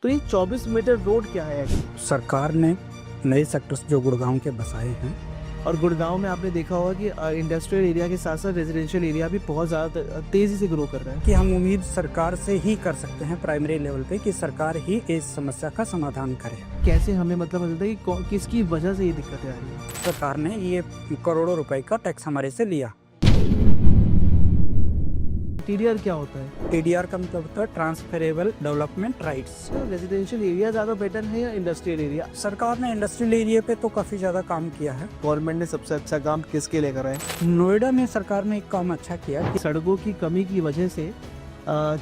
तो ये 24 metre road क्या है? सरकार ने नए सेक्टर्स जो गुड़गांव के बसाए हैं, और गुड़गांव में आपने देखा होगा कि इंडस्ट्रियल एरिया के साथ साथ रेजिडेंशियल एरिया भी बहुत ज़्यादा तेज़ी से ग्रो कर रहा है। कि हम उम्मीद सरकार से ही कर सकते हैं प्राइमरी लेवल पे कि सरकार ही इस समस्या का समाधान करे। कैसे हमें मतलब मिलता है कि किसकी वजह से ये दिक्कतें आ रही है? सरकार ने ये करोड़ों रुपए का टैक्स हमारे से लिया। टीडीआर क्या होता है? टीडीआर का मतलब होता है transferable development rights. Residential area ज़्यादा बेटर है या इंडस्ट्रियल एरिया? सरकार ने इंडस्ट्रियल एरिया पे तो काफी ज्यादा काम किया है। गवर्नमेंट ने सबसे अच्छा काम किसके लिए करा है? नोएडा में सरकार ने एक काम अच्छा किया कि सड़कों की कमी की वजह से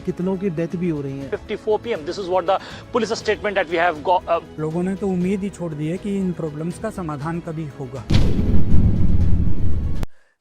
कितनों की डेथ भी हो रही है। 54 p.m. This is what the police statement that we have got. लोगों ने तो उम्मीद ही छोड़ दी है कि इन प्रॉब्लम्स का समाधान कभी होगा।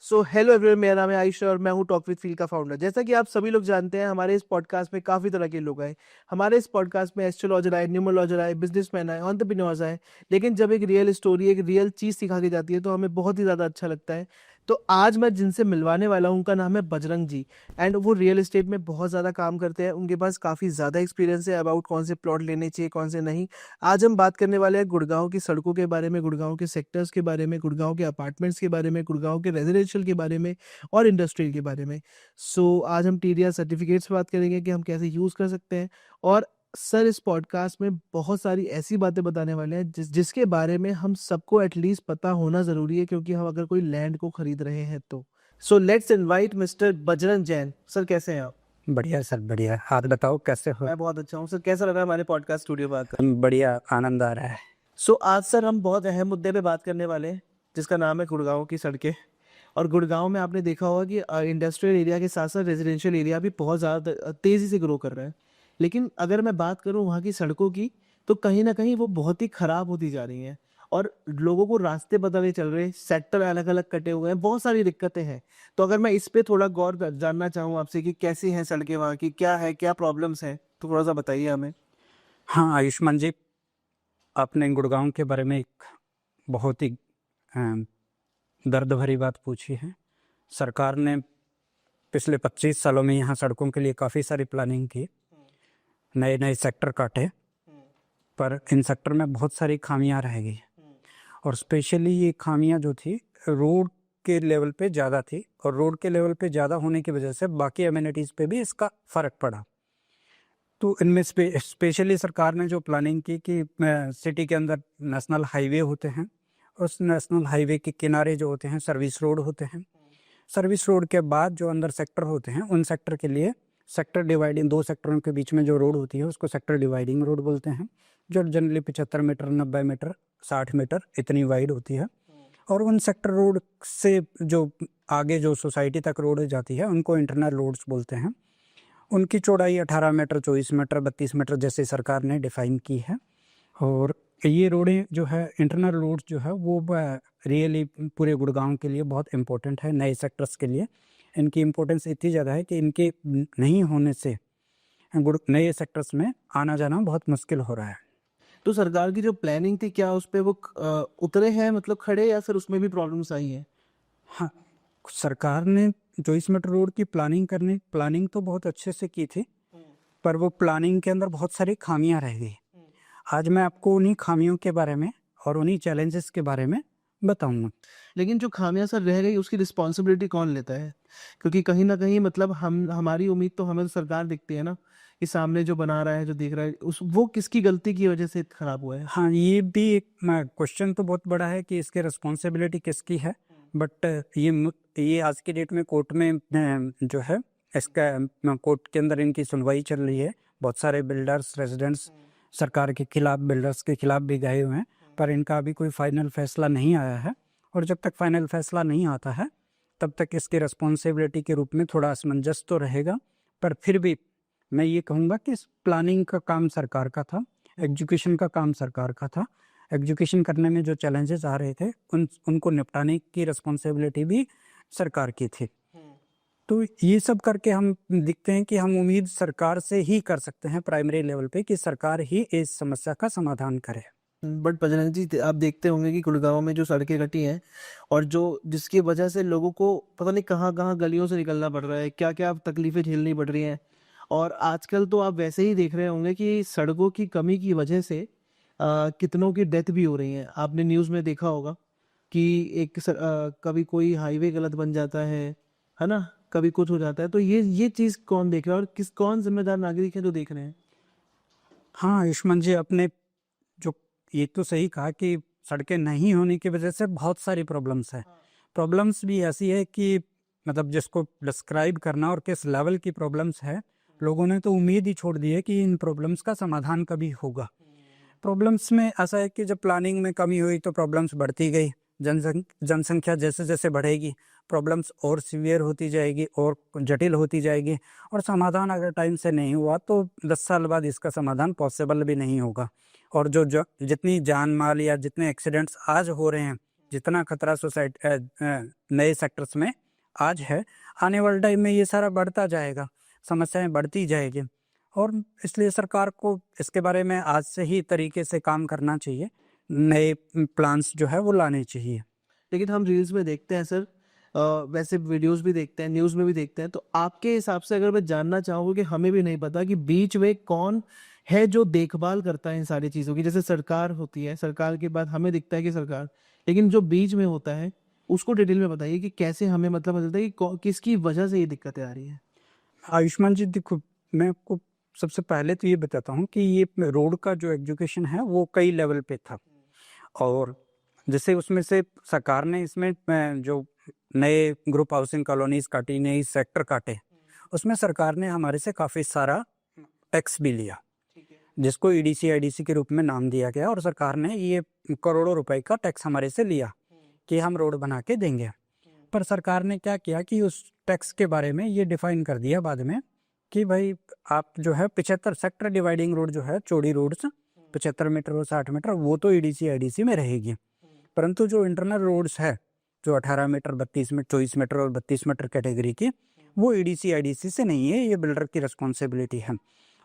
सो हेलो एवरीवन, मेरा नाम है आयुष और मैं हूं टॉक विद फील का फाउंडर। जैसा कि आप सभी लोग जानते हैं, हमारे इस पॉडकास्ट में काफ़ी तरह के लोग आए। हमारे इस पॉडकास्ट में एस्ट्रोलॉजर आए, न्यूमरोलॉजर आए, बिजनेसमैन आए, एंटरप्रेन्योर्स आए। लेकिन जब एक रियल स्टोरी, एक रियल चीज़ सिखा के जाती है तो हमें बहुत ही ज़्यादा अच्छा लगता है। तो आज मैं जिनसे मिलवाने वाला हूं उनका नाम है बजरंग जी, एंड वो रियल एस्टेट में बहुत ज़्यादा काम करते हैं। उनके पास काफ़ी ज़्यादा एक्सपीरियंस है अबाउट कौन से प्लॉट लेने चाहिए, कौन से नहीं। आज हम बात करने वाले हैं गुड़गांव की सड़कों के बारे में, गुड़गांव के सेक्टर्स के बारे में, गुड़गांव के अपार्टमेंट्स के बारे में, गुड़गांव के रेजिडेंशियल के बारे में और इंडस्ट्रियल के बारे में। सो आज हम टीडीआर सर्टिफिकेट्स पे बात करेंगे कि हम कैसे यूज़ कर सकते हैं। और सर इस पॉडकास्ट में बहुत सारी ऐसी बातें बताने वाले हैं जिसके बारे में हम सबको एटलीस्ट पता होना ज़रूरी है, क्योंकि हम अगर कोई लैंड को खरीद रहे हैं तो। So let's invite mister Bajrang Jain. Sir कैसे हैं आप? बढ़िया सर, बढ़िया। आप बताओ कैसे हो? मैं बहुत अच्छा हूँ सर। कैसा लग रहा है हमारे पॉडकास्ट स्टूडियो में आकर? बढ़िया, आनंद आ रहा है। सो आज सर हम बहुत अहम मुद्दे पे बात करने वाले हैं, जिसका नाम है गुड़गांव की सड़कें। और गुड़गांव में आपने देखा होगा कि इंडस्ट्रियल एरिया के साथ साथ रेजिडेंशियल एरिया भी बहुत ज़्यादा तेज़ी से ग्रो कर रहा है। लेकिन अगर मैं बात करूं वहाँ की सड़कों की, तो कहीं ना कहीं वो बहुत ही ख़राब होती जा रही हैं और लोगों को रास्ते पता नहीं चल रहे, सेक्टर अलग अलग कटे हुए हैं, बहुत सारी दिक्कतें हैं। तो अगर मैं इस पे थोड़ा जानना चाहूँ आपसे कि कैसी हैं सड़कें वहाँ की, क्या है, क्या प्रॉब्लम्स हैं, तो थोड़ा सा बताइए हमें। हाँ आयुष्मान जी, आपने गुड़गांव के बारे में एक बहुत ही दर्द भरी बात पूछी है। सरकार ने पिछले 25 सालों में यहाँ सड़कों के लिए काफ़ी सारी प्लानिंग की, नए नए सेक्टर काटे, पर इन सेक्टर में बहुत सारी खामियां रह गई। और स्पेशली ये खामियां जो थी रोड के लेवल पे ज़्यादा थी, और रोड के लेवल पे ज़्यादा होने की वजह से बाकी एमिनिटीज़ पे भी इसका फ़र्क पड़ा। तो इनमें स्पेशली सरकार ने जो प्लानिंग की कि सिटी के अंदर नेशनल हाईवे होते हैं, उस नेशनल हाईवे के किनारे जो होते हैं सर्विस रोड होते हैं। सर्विस रोड के बाद जो अंदर सेक्टर होते हैं, उन सेक्टर के लिए सेक्टर डिवाइडिंग, दो सेक्टरों के बीच में जो रोड होती है उसको सेक्टर डिवाइडिंग रोड बोलते हैं, जो जनरली 75 मीटर, 90 मीटर, 60 मीटर इतनी वाइड होती है। और उन सेक्टर रोड से जो आगे जो सोसाइटी तक रोड जाती है उनको इंटरनल रोड्स बोलते हैं। उनकी चौड़ाई 18 मीटर, 24 मीटर, 32 मीटर जैसे सरकार ने डिफाइन की है। और ये रोडें जो है, इंटरनल रोड्स जो है, वो रियली पूरे गुड़गांव के लिए बहुत इम्पोर्टेंट है। नए सेक्टर्स के लिए इनकी इम्पोर्टेंस इतनी ज़्यादा है कि इनके नहीं होने से नए सेक्टर्स में आना जाना बहुत मुश्किल हो रहा है। तो सरकार की जो प्लानिंग थी, क्या उस पे वो उतरे हैं, मतलब खड़े, या फिर उसमें भी प्रॉब्लम्स आई हैं? हाँ, सरकार ने 24 मीटर रोड की प्लानिंग तो बहुत अच्छे से की थी, पर वो प्लानिंग के अंदर बहुत सारी खामियां रह गई। आज मैं आपको उन्हीं खामियों के बारे में और उन्हीं चैलेंजेस के बारे में बताऊंगा। लेकिन जो खामियां सर रह गई उसकी रिस्पॉन्सिबिलिटी कौन लेता है? क्योंकि कहीं ना कहीं मतलब हमारी उम्मीद तो हमें तो सरकार दिखती है ना, कि सामने जो बना रहा है, जो देख रहा है, वो किसकी गलती की वजह से खराब हुआ है? हाँ, ये भी एक क्वेश्चन तो बहुत बड़ा है कि इसकी रिस्पॉन्सिबिलिटी किसकी है। बट ये आज की डेट में कोर्ट में जो है, इसका कोर्ट के अंदर इनकी सुनवाई चल रही है। बहुत सारे बिल्डर्स, रेजिडेंट्स सरकार के खिलाफ, बिल्डर्स के खिलाफ भी गए हुए हैं, पर इनका अभी कोई फाइनल फैसला नहीं आया है। और जब तक फाइनल फैसला नहीं आता है तब तक इसकी रिस्पॉन्सिबिलिटी के रूप में थोड़ा असमंजस तो रहेगा। पर फिर भी मैं ये कहूँगा कि प्लानिंग का काम सरकार का था, एग्जीक्यूशन का काम सरकार का था। एग्जीक्यूशन करने में जो चैलेंजेस आ रहे थे उनको निपटाने की रिस्पॉन्सिबिलिटी भी सरकार की थी। तो ये सब करके हम दिखते हैं कि हम उम्मीद सरकार से ही कर सकते हैं प्राइमरी लेवल पे कि सरकार ही इस समस्या का समाधान करे। बट बजरंग जी, आप देखते होंगे कि गुड़गांव में जो सड़कें कटी हैं और जो जिसकी वजह से लोगों को पता नहीं कहाँ कहाँ गलियों से निकलना पड़ रहा है, क्या क्या तकलीफें झेलनी पड़ रही हैं। और आजकल तो आप वैसे ही देख रहे होंगे कि सड़कों की कमी की वजह से कितनों की डेथ भी हो रही है। आपने न्यूज़ में देखा होगा कि कभी कोई हाईवे गलत बन जाता है ना? कभी कुछ हो जाता है। तो ये चीज़ कौन देख रहा है और कौन ज़िम्मेदार नागरिक है जो देख रहे हैं? हाँ, आयुष्मान जी, आपने जो ये तो सही कहा कि सड़कें नहीं होने की वजह से बहुत सारी प्रॉब्लम्स है। प्रॉब्लम्स भी ऐसी है कि मतलब जिसको डिस्क्राइब करना और किस लेवल की प्रॉब्लम्स है, लोगों ने तो उम्मीद ही छोड़ दी है कि इन प्रॉब्लम्स का समाधान कभी होगा। प्रॉब्लम्स में ऐसा है कि जब प्लानिंग में कमी हुई तो प्रॉब्लम्स बढ़ती गई। जनसंख्या जैसे जैसे बढ़ेगी, प्रॉब्लम्स और सीवियर होती जाएगी और जटिल होती जाएगी, और समाधान अगर टाइम से नहीं हुआ तो 10 साल बाद इसका समाधान पॉसिबल भी नहीं होगा। और जो जितनी जान माल या जितने एक्सीडेंट्स आज हो रहे हैं, जितना खतरा नए सेक्टर्स में आज है, आने वाले टाइम में ये सारा बढ़ता जाएगा, समस्याएं बढ़ती जाएगी। और इसलिए सरकार को इसके बारे में आज से ही तरीके से काम करना चाहिए, नए प्लान्स जो है वो लाने चाहिए। लेकिन हम रील्स में देखते हैं सर, वैसे वीडियोस भी देखते हैं, न्यूज़ में भी देखते हैं। तो आपके हिसाब से अगर मैं जानना चाहूँगा कि हमें भी नहीं पता कि बीच में कौन है जो देखभाल करता है इन सारी चीज़ों की? जैसे सरकार होती है, सरकार के बाद हमें दिखता है कि सरकार, लेकिन जो बीच में होता है उसको डिटेल में बताइए कि कैसे हमें मतलब पता चलता है कि किसकी वजह से ये दिक्कतें आ रही हैं? आयुष्मान जी, देखो, मैं आपको सबसे पहले तो ये बताता हूँ कि ये रोड का जो एजुकेशन है वो कई लेवल पे था। और जैसे उसमें से सरकार ने इसमें जो नए ग्रुप हाउसिंग कॉलोनीज काटी, नई सेक्टर काटे, उसमें सरकार ने हमारे से काफ़ी सारा टैक्स भी लिया, जिसको ईडीसी आईडीसी के रूप में नाम दिया गया। और सरकार ने ये करोड़ों रुपए का टैक्स हमारे से लिया कि हम रोड बना के देंगे। पर सरकार ने क्या किया कि उस टैक्स के बारे में ये डिफाइन कर दिया बाद में कि भाई आप जो है 75 सेक्टर डिवाइडिंग रोड जो है, चौड़ी रोड्स 75 मीटर और 60 मीटर, वो तो ईडीसी आईडीसी में रहेगी। परंतु जो इंटरनल रोड्स है, जो 18 मीटर, 32 मीटर, 24 मीटर और 32 मीटर कैटेगरी की, वो ईडीसी आईडीसी से नहीं है, ये बिल्डर की रिस्पॉन्सिबिलिटी है।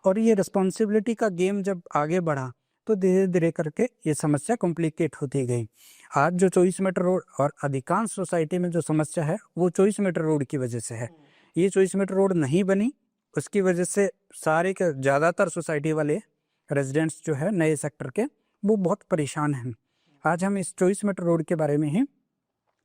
और ये रिस्पॉन्सिबिलिटी का गेम जब आगे बढ़ा तो धीरे धीरे करके ये समस्या कॉम्प्लिकेट होती गई। आज जो 24 मीटर रोड, और अधिकांश सोसाइटी में जो समस्या है वो 24 मीटर रोड की वजह से है। ये 24 मीटर रोड नहीं बनी, उसकी वजह से सारे के ज़्यादातर सोसाइटी वाले रेजिडेंट्स जो है नए सेक्टर के, वो बहुत परेशान हैं। आज हम इस 24 मीटर रोड के बारे में ही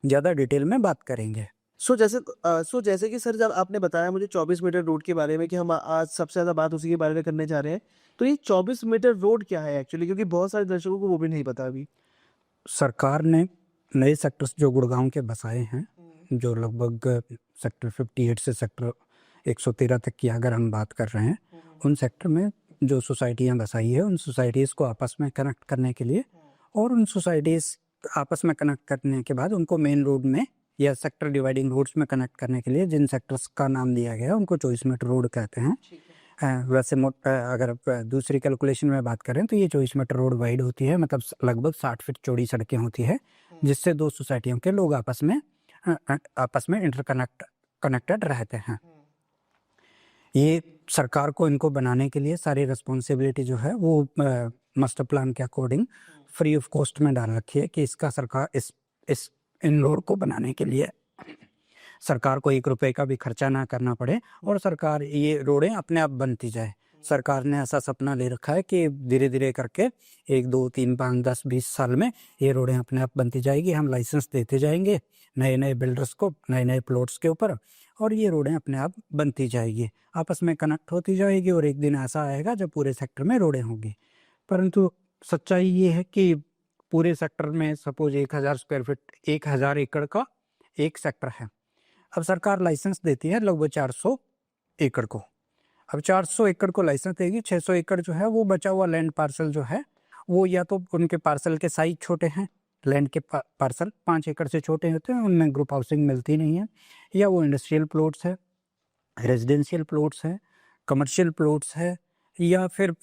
ज़्यादा डिटेल में बात करेंगे। सो जैसे कि सर, जब आपने बताया मुझे 24 मीटर रोड के बारे में कि हम आज सबसे ज़्यादा बात उसी के बारे में करने जा रहे हैं। तो ये 24 मीटर रोड क्या है एक्चुअली? क्योंकि बहुत सारे दर्शकों को वो भी नहीं पता अभी। सरकार ने नए सेक्टर्स जो गुड़गांव के बसाए हैं, जो लगभग सेक्टर 58 से सेक्टर 113 तक की अगर हम बात कर रहे हैं, उन सेक्टर में जो सोसाइटियां बसाई है, उन सोसाइटीज़ को आपस में कनेक्ट करने के लिए, और उन सोसाइटीज़ आपस में कनेक्ट करने के बाद उनको मेन रोड में या सेक्टर डिवाइडिंग रोड्स में कनेक्ट करने के लिए जिन सेक्टर्स का नाम दिया गया है उनको 24 मीटर रोड कहते हैं। वैसे अगर दूसरी कैलकुलेशन में बात करें तो ये 24 मीटर रोड वाइड होती है, मतलब लगभग 60 फीट चौड़ी सड़कें होती है, जिससे दो सोसाइटियों के लोग आपस में कनेक्टेड रहते हैं। ये सरकार को इनको बनाने के लिए सारी रिस्पॉन्सिबिलिटी जो है वो मास्टर प्लान के अकॉर्डिंग फ्री ऑफ कॉस्ट में डाल रखी है कि इसका सरकार इन रोड को बनाने के लिए सरकार को 1 रुपए का भी खर्चा ना करना पड़े, और सरकार ये रोडें अपने आप बनती जाए। सरकार ने ऐसा सपना ले रखा है कि धीरे धीरे करके 1, 2, 3, 5, 10, 20 साल में ये रोडें अपने आप बनती जाएगी। हम लाइसेंस देते जाएंगे नए नए बिल्डर्स को, नए नए प्लॉट्स के ऊपर, और ये रोडें अपने आप बनती जाएगी, आपस में कनेक्ट होती जाएगी, और एक दिन ऐसा आएगा जब पूरे सेक्टर में रोडें होंगी। परंतु सच्चाई ये है कि पूरे सेक्टर में सपोज 1000 स्क्वायर फीट, 1000 एकड़ का एक सेक्टर है। अब सरकार लाइसेंस देती है लगभग 400 एकड़ को। अब 400 एकड़ को लाइसेंस देगी, 600 एकड़ जो है वो बचा हुआ लैंड पार्सल जो है, वो या तो उनके पार्सल के साइज छोटे हैं, लैंड के पार्सल 5 एकड़ से छोटे होते हैं, उनमें ग्रुप हाउसिंग मिलती नहीं है, या वो इंडस्ट्रियल प्लॉट्स है, रेजिडेंशियल प्लॉट्स है, कमर्शियल प्लॉट्स है, या फिर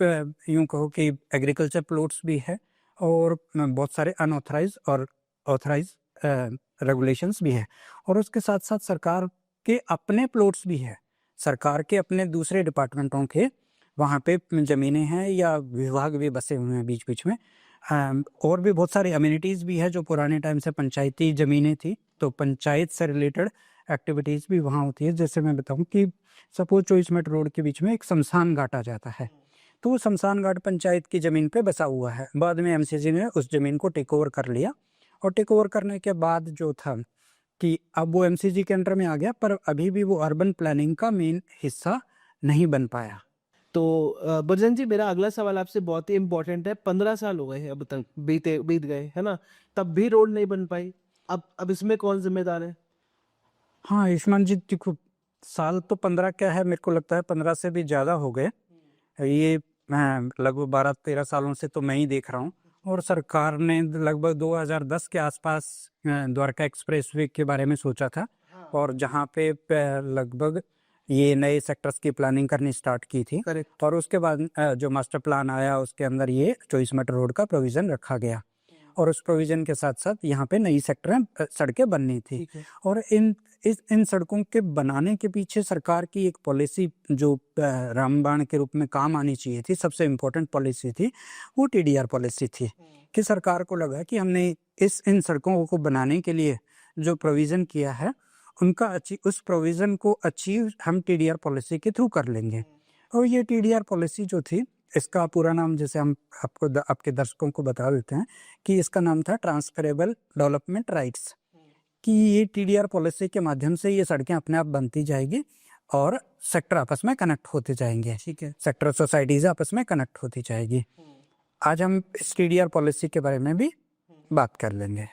यूँ कहो कि एग्रीकल्चर प्लॉट्स भी है, और बहुत सारे अनऑथराइज और ऑथराइज रेगुलेशंस भी है। और उसके साथ साथ सरकार के अपने प्लॉट्स भी है, सरकार के अपने दूसरे डिपार्टमेंटों के वहाँ पे ज़मीनें हैं, या विभाग भी बसे हुए हैं बीच बीच में। और भी बहुत सारी अम्यूनिटीज़ भी है जो पुराने टाइम से पंचायती ज़मीनें थी, तो पंचायत से रिलेटेड एक्टिविटीज़ भी वहाँ होती है। जैसे मैं बताऊँ कि सपोज़ 24 मिनट रोड के बीच में एक शमशान घाट आ जाता है, तो वो शमशान घाट पंचायत की ज़मीन पे बसा हुआ है। बाद में एमसीजी ने उस ज़मीन को टेक ओवर कर लिया और टेक ओवर करने के बाद जो था कि अब वो एमसीजी के अंडर में आ गया, पर अभी भी वो अर्बन प्लानिंग का मेन हिस्सा नहीं बन पाया। तो बजरंग जी, मेरा अगला सवाल आपसे बहुत ही इम्पोर्टेंट है। 15 साल हो गए हैं अब तक, बीत गए, है ना? तब भी रोड नहीं बन पाई। अब इसमें कौन जिम्मेदार है? हाँ, आयुष्मान जी, देखो साल तो 15 क्या है, मेरे को लगता है 15 से भी ज़्यादा हो गए। ये मैं लगभग 12-13 सालों से तो मैं ही देख रहा हूँ, और सरकार ने लगभग 2010 के आसपास द्वारका एक्सप्रेसवे के बारे में सोचा था, और जहाँ पे लगभग ये नए सेक्टर्स की प्लानिंग करनी स्टार्ट की थी। करेक्ट। और उसके बाद जो मास्टर प्लान आया उसके अंदर ये 24 मीटर रोड का प्रोविज़न रखा गया, और उस प्रोविज़न के साथ साथ यहाँ पे नई सड़कें बननी थी। ठीक है। और इन सड़कों के बनाने के पीछे सरकार की एक पॉलिसी जो रामबाण के रूप में काम आनी चाहिए थी, सबसे इम्पोर्टेंट पॉलिसी थी, वो टीडीआर पॉलिसी थी। कि सरकार को लगा कि हमने इन सड़कों को बनाने के लिए जो प्रोविज़न किया है उस प्रोविज़न को अचीव हम टीडीआर पॉलिसी के थ्रू कर लेंगे। और ये टीडीआर पॉलिसी जो थी, इसका पूरा नाम जैसे हम आपके दर्शकों को बता देते हैं कि इसका नाम था ट्रांसफरेबल डेवलपमेंट राइट्स। कि ये टीडीआर पॉलिसी के माध्यम से ये सड़कें अपने आप बनती जाएगी और सेक्टर आपस में कनेक्ट होते जाएंगे। ठीक है। सेक्टर सोसाइटीज आपस में कनेक्ट होती जाएगी। आज हम इस टीडीआर पॉलिसी के बारे में भी बात कर लेंगे।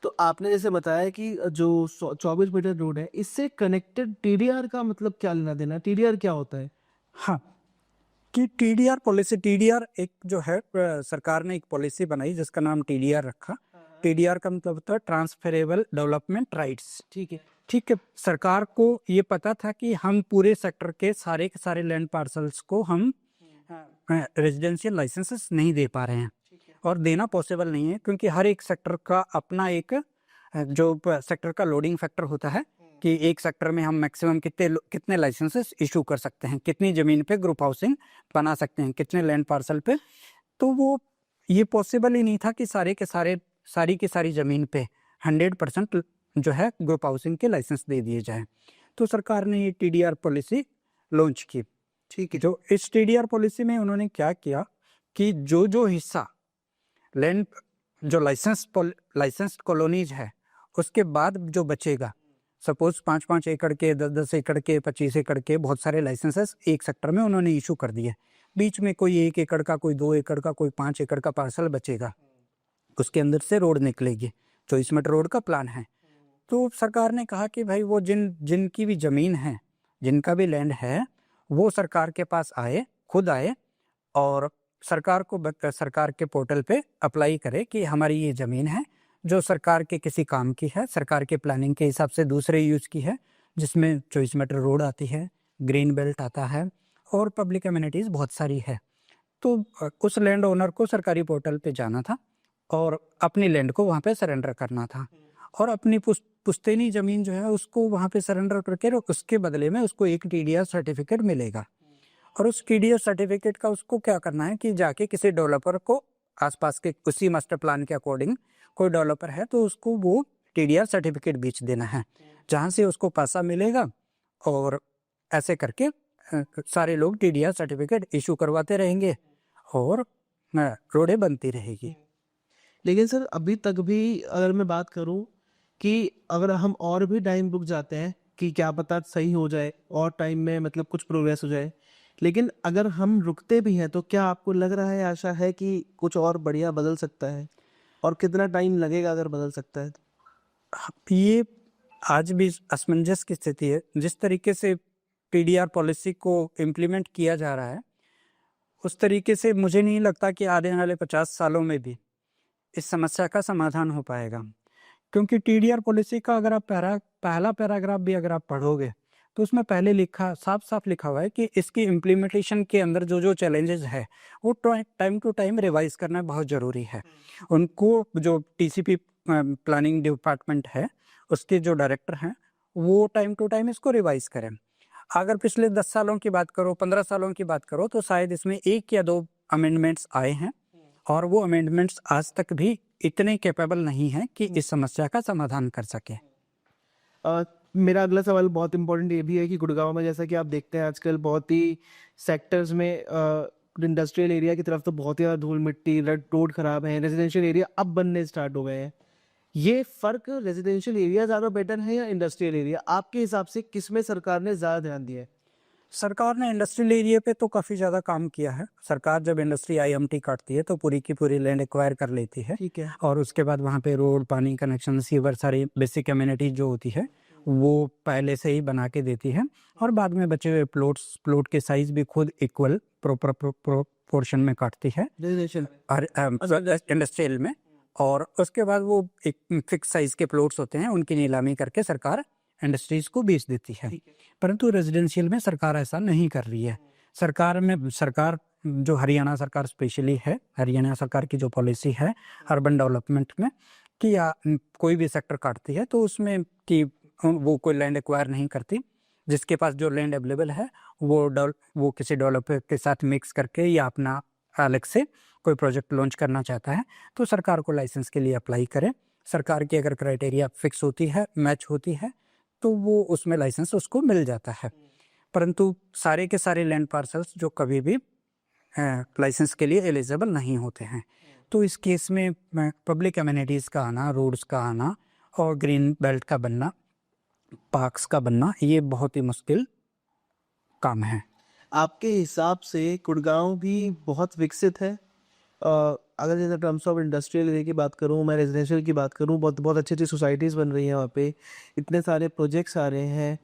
तो आपने जैसे बताया कि जो 24 मीटर रोड है, इससे कनेक्टेड टीडीआर का मतलब क्या लेना देना? टीडीआर क्या होता है? हाँ, कि टीडीआर पॉलिसी, टीडीआर एक जो है सरकार ने एक पॉलिसी बनाई जिसका नाम टीडीआर रखा। टीडीआर का मतलब होता है ट्रांसफरेबल डेवलपमेंट राइट्स। ठीक है। ठीक है, सरकार को ये पता था कि हम पूरे सेक्टर के सारे लैंड पार्सल्स को हम रेजिडेंशियल लाइसेंसेस नहीं दे पा रहे हैं, और देना पॉसिबल नहीं है, क्योंकि हर एक सेक्टर का अपना एक जो सेक्टर का लोडिंग फैक्टर होता है कि एक सेक्टर में हम मैक्सिमम कितने लाइसेंसेस इशू कर सकते हैं, कितनी ज़मीन पे ग्रुप हाउसिंग बना सकते हैं, कितने लैंड पार्सल पे। तो वो ये पॉसिबल ही नहीं था कि सारी की सारी ज़मीन पे 100% जो है ग्रुप हाउसिंग के लाइसेंस दे दिए जाए। तो सरकार ने ये टीडीआर पॉलिसी लॉन्च की। ठीक है। जो इस टीडीआर पॉलिसी में उन्होंने क्या किया कि जो हिस्सा लैंड जो लाइसेंस्ड कॉलोनीज है उसके बाद जो बचेगा, सपोज 5-5 एकड़ के, 10-10 एकड़ के, 25 एकड़ के बहुत सारे लाइसेंसेस एक सेक्टर में उन्होंने इशू कर दिए। बीच में कोई 1 एकड़ का, कोई 2 एकड़ का, कोई 5 एकड़ का पार्सल बचेगा, उसके अंदर से रोड निकलेगी। 24 मीटर रोड का प्लान है। तो सरकार ने कहा कि भाई वो जिनकी भी ज़मीन है, जिनका भी लैंड है, वो सरकार के पास खुद आए और सरकार के पोर्टल पे अप्लाई करे कि हमारी ये ज़मीन है जो सरकार के किसी काम की है, सरकार के प्लानिंग के हिसाब से दूसरे यूज़ की है, जिसमें 24 मीटर रोड आती है, ग्रीन बेल्ट आता है और पब्लिक एमिनिटीज़ बहुत सारी है। तो उस लैंड ओनर को सरकारी पोर्टल पे जाना था और अपनी लैंड को वहाँ पे सरेंडर करना था, और अपनी पुश्तैनी ज़मीन जो है उसको वहाँ पे सरेंडर करके उसके बदले में उसको एक टीडीआर सर्टिफिकेट मिलेगा। और उस टीडीआर सर्टिफिकेट का उसको क्या करना है कि जाके किसी डेवलपर को, आसपास के उसी मास्टर प्लान के अकॉर्डिंग कोई डेवलपर है तो उसको वो टीडीआर सर्टिफिकेट बेच देना है, जहाँ से उसको पैसा मिलेगा। और ऐसे करके सारे लोग टीडीआर सर्टिफिकेट इशू करवाते रहेंगे और रोडें बनती रहेगी। लेकिन सर, अभी तक भी अगर मैं बात करूं कि अगर हम और भी टाइम रुक जाते हैं कि क्या पता सही हो जाए और टाइम में मतलब कुछ प्रोग्रेस हो जाए, लेकिन अगर हम रुकते भी हैं तो क्या आपको लग रहा है, आशा है कि कुछ और बढ़िया बदल सकता है? और कितना टाइम लगेगा अगर बदल सकता है? ये आज भी असमंजस की स्थिति है। जिस तरीके से टीडीआर पॉलिसी को इम्प्लीमेंट किया जा रहा है, उस तरीके से मुझे नहीं लगता कि आने वाले 50 सालों में भी इस समस्या का समाधान हो पाएगा। क्योंकि टीडीआर पॉलिसी का अगर आप पहला पैराग्राफ भी अगर आप पढ़ोगे तो उसमें पहले साफ लिखा हुआ है कि इसकी इम्प्लीमेंटेशन के अंदर जो चैलेंजेस है वो टाइम टू टाइम रिवाइज करना बहुत ज़रूरी है। उनको जो टीसीपी प्लानिंग डिपार्टमेंट है उसके जो डायरेक्टर हैं वो टाइम टू टाइम इसको रिवाइज करें। अगर पिछले 10 सालों की बात करो, 15 सालों की बात करो, तो शायद इसमें 1 या 2 अमेंडमेंट्स आए हैं, और वो अमेंडमेंट्स आज तक भी इतने कैपेबल नहीं हैं कि इस समस्या का समाधान कर सके। मेरा अगला सवाल बहुत इंपॉर्टेंट ये भी है कि गुड़गांव में जैसा कि आप देखते हैं आजकल बहुत ही सेक्टर्स में इंडस्ट्रियल एरिया की तरफ तो बहुत ही ज़्यादा धूल मिट्टी रोड खराब है, रेजिडेंशियल एरिया अब बनने स्टार्ट हो गए हैं। ये फर्क रेजिडेंशियल एरिया ज़्यादा बेटर है या इंडस्ट्रियल एरिया? आपके हिसाब से किस में सरकार ने ज़्यादा ध्यान दिया है? सरकार ने इंडस्ट्रियल एरिया पे तो काफ़ी ज़्यादा काम किया है। सरकार जब इंडस्ट्री आईएमटी काटती है तो पूरी की पूरी लैंड एक्वायर कर लेती है ठीक है। और उसके बाद वहाँ पे रोड, पानी कनेक्शन, सीवर, सारी बेसिक अम्यूनिटी जो होती है वो पहले से ही बना के देती है और बाद में बचे हुए प्लॉट के साइज भी खुद इक्वल प्रॉपर प्रोपोर्शन में काटती है रेजिडेंशियल और इंडस्ट्रियल में। और उसके बाद वो एक फिक्स साइज के प्लॉट्स होते हैं, उनकी नीलामी करके सरकार इंडस्ट्रीज को बेच देती है। परंतु रेजिडेंशियल में सरकार ऐसा नहीं कर रही है। सरकार जो हरियाणा सरकार स्पेशली है, हरियाणा सरकार की जो पॉलिसी है अर्बन डेवलपमेंट में कि कोई भी सेक्टर काटती है तो उसमें कि वो कोई लैंड एक्वायर नहीं करती। जिसके पास जो लैंड अवेलेबल है वो किसी डेवलपर के साथ मिक्स करके या अपना अलग से कोई प्रोजेक्ट लॉन्च करना चाहता है तो सरकार को लाइसेंस के लिए अप्लाई करे। सरकार की अगर क्राइटेरिया फिक्स होती है, मैच होती है, तो वो उसमें लाइसेंस उसको मिल जाता है। परंतु सारे के सारे लैंड पार्सल्स जो कभी भी लाइसेंस के लिए एलिजिबल नहीं होते हैं, तो इस केस में पब्लिक एमिनिटीज़ का आना, रोड्स का आना और ग्रीन बेल्ट का बनना, पार्क्स का बनना, ये बहुत ही मुश्किल काम है। आपके हिसाब से गुड़गांव भी बहुत विकसित है? अगर जैसे टर्म्स ऑफ इंडस्ट्रियल एरिया की बात करूँ, मैं रेजिडेंशियल की बात करूँ, बहुत बहुत अच्छी अच्छी सोसाइटीज़ बन रही हैं वहाँ पे, इतने सारे प्रोजेक्ट्स आ रहे हैं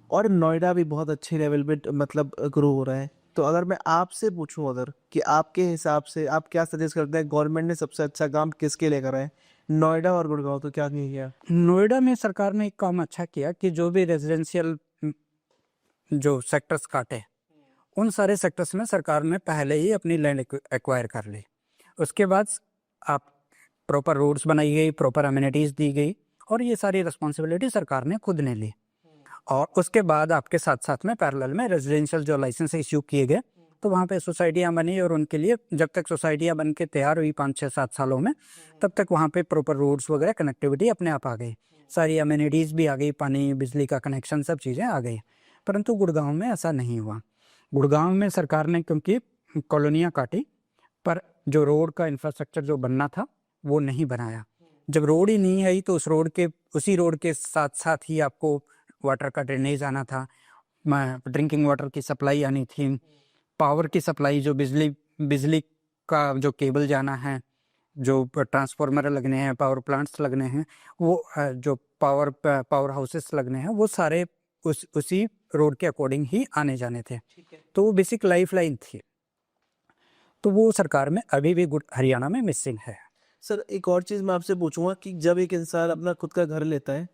और नोएडा भी बहुत अच्छे लेवल पे मतलब ग्रो हो रहा है। तो अगर मैं आपसे पूछूं अगर कि आपके हिसाब से आप क्या सजेस्ट करते हैं गवर्नमेंट ने सबसे अच्छा काम किसके लिए करा है, नोएडा और गुड़गांव, तो क्या नहीं किया? नोएडा में सरकार ने एक काम अच्छा किया कि जो भी रेजिडेंशियल जो सेक्टर्स काटे उन सारे सेक्टर्स में सरकार ने पहले ही अपनी लैंड एक्वायर कर ली। उसके बाद आप प्रॉपर रोड्स बनाई गई, प्रॉपर अम्यूनिटीज़ दी गई और ये सारी रिस्पॉन्सिबिलिटी सरकार ने खुद ने ली। और उसके बाद आपके साथ साथ में पैरेलल में रेजिडेंशियल जो लाइसेंस इश्यू किए गए तो वहाँ पे सोसाइटियाँ बनी और उनके लिए जब तक सोसाइटियाँ बन के तैयार हुई 5-6-7 सालों में, तब तक वहाँ पे प्रॉपर रोड्स वगैरह कनेक्टिविटी अपने आप आ गई, सारी अम्यूनिटीज़ भी आ गई, पानी बिजली का कनेक्शन सब चीज़ें आ गई। परंतु गुड़गांव में ऐसा नहीं हुआ। गुड़गांव में सरकार ने क्योंकि कॉलोनियाँ काटी पर जो रोड का इंफ्रास्ट्रक्चर जो बनना था वो नहीं बनाया। जब रोड ही नहीं आई तो उसी रोड के साथ साथ ही आपको वाटर का ड्रेनेज आना था, ड्रिंकिंग वाटर की सप्लाई आनी थी, पावर की सप्लाई जो बिजली का जो केबल जाना है, जो ट्रांसफार्मर लगने हैं, पावर प्लांट्स लगने हैं, वो जो पावर हाउसेस लगने हैं, वो सारे उसी रोड के अकॉर्डिंग ही आने जाने थे। तो वो बेसिक लाइफ लाइन थी। तो वो सरकार में अभी भी हरियाणा में मिसिंग है। सर एक और चीज़ मैं आपसे पूछूंगा कि जब एक इंसान अपना खुद का घर लेता है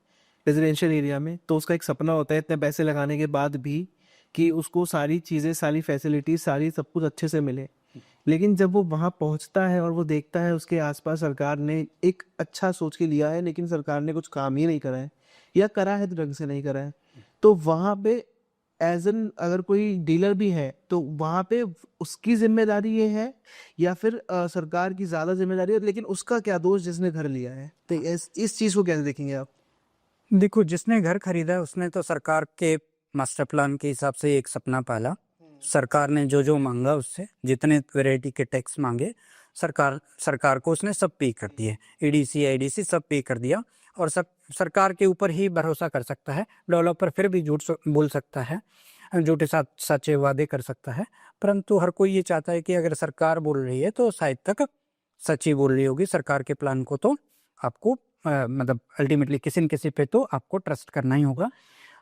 रेजिडेंशियल एरिया में तो उसका एक सपना होता है इतने पैसे लगाने के बाद भी कि उसको सारी चीज़ें, सारी फैसिलिटीज, सारी सब कुछ अच्छे से मिले। लेकिन जब वो वहाँ पहुँचता है और वो देखता है उसके आसपास सरकार ने एक अच्छा सोच के लिया है लेकिन सरकार ने कुछ काम ही नहीं करा है या करा है तो ढंग से नहीं करा है, तो वहाँ पे एज एन अगर कोई डीलर भी है तो वहाँ पे उसकी जिम्मेदारी ये है या फिर सरकार की ज़्यादा जिम्मेदारी है, लेकिन उसका क्या दोष जिसने घर लिया है? तो इस चीज़ को कैसे देखेंगे आप? देखो, जिसने घर खरीदा है उसने तो सरकार के मास्टर प्लान के हिसाब से एक सपना पाला। सरकार ने जो जो मांगा उससे, जितने वैरायटी के टैक्स मांगे, सरकार को उसने सब पे कर दिए। ईडीसी आईडीसी सब पे कर दिया और सब सरकार के ऊपर ही भरोसा कर सकता है। डेवलपर फिर भी झूठ बोल सकता है, झूठे सच्चे वादे कर सकता है, परंतु हर कोई ये चाहता है कि अगर सरकार बोल रही है तो शायद तक सच्ची बोल रही होगी। सरकार के प्लान को तो आपको मतलब अल्टीमेटली किसी न किसी पे तो आपको ट्रस्ट करना ही होगा।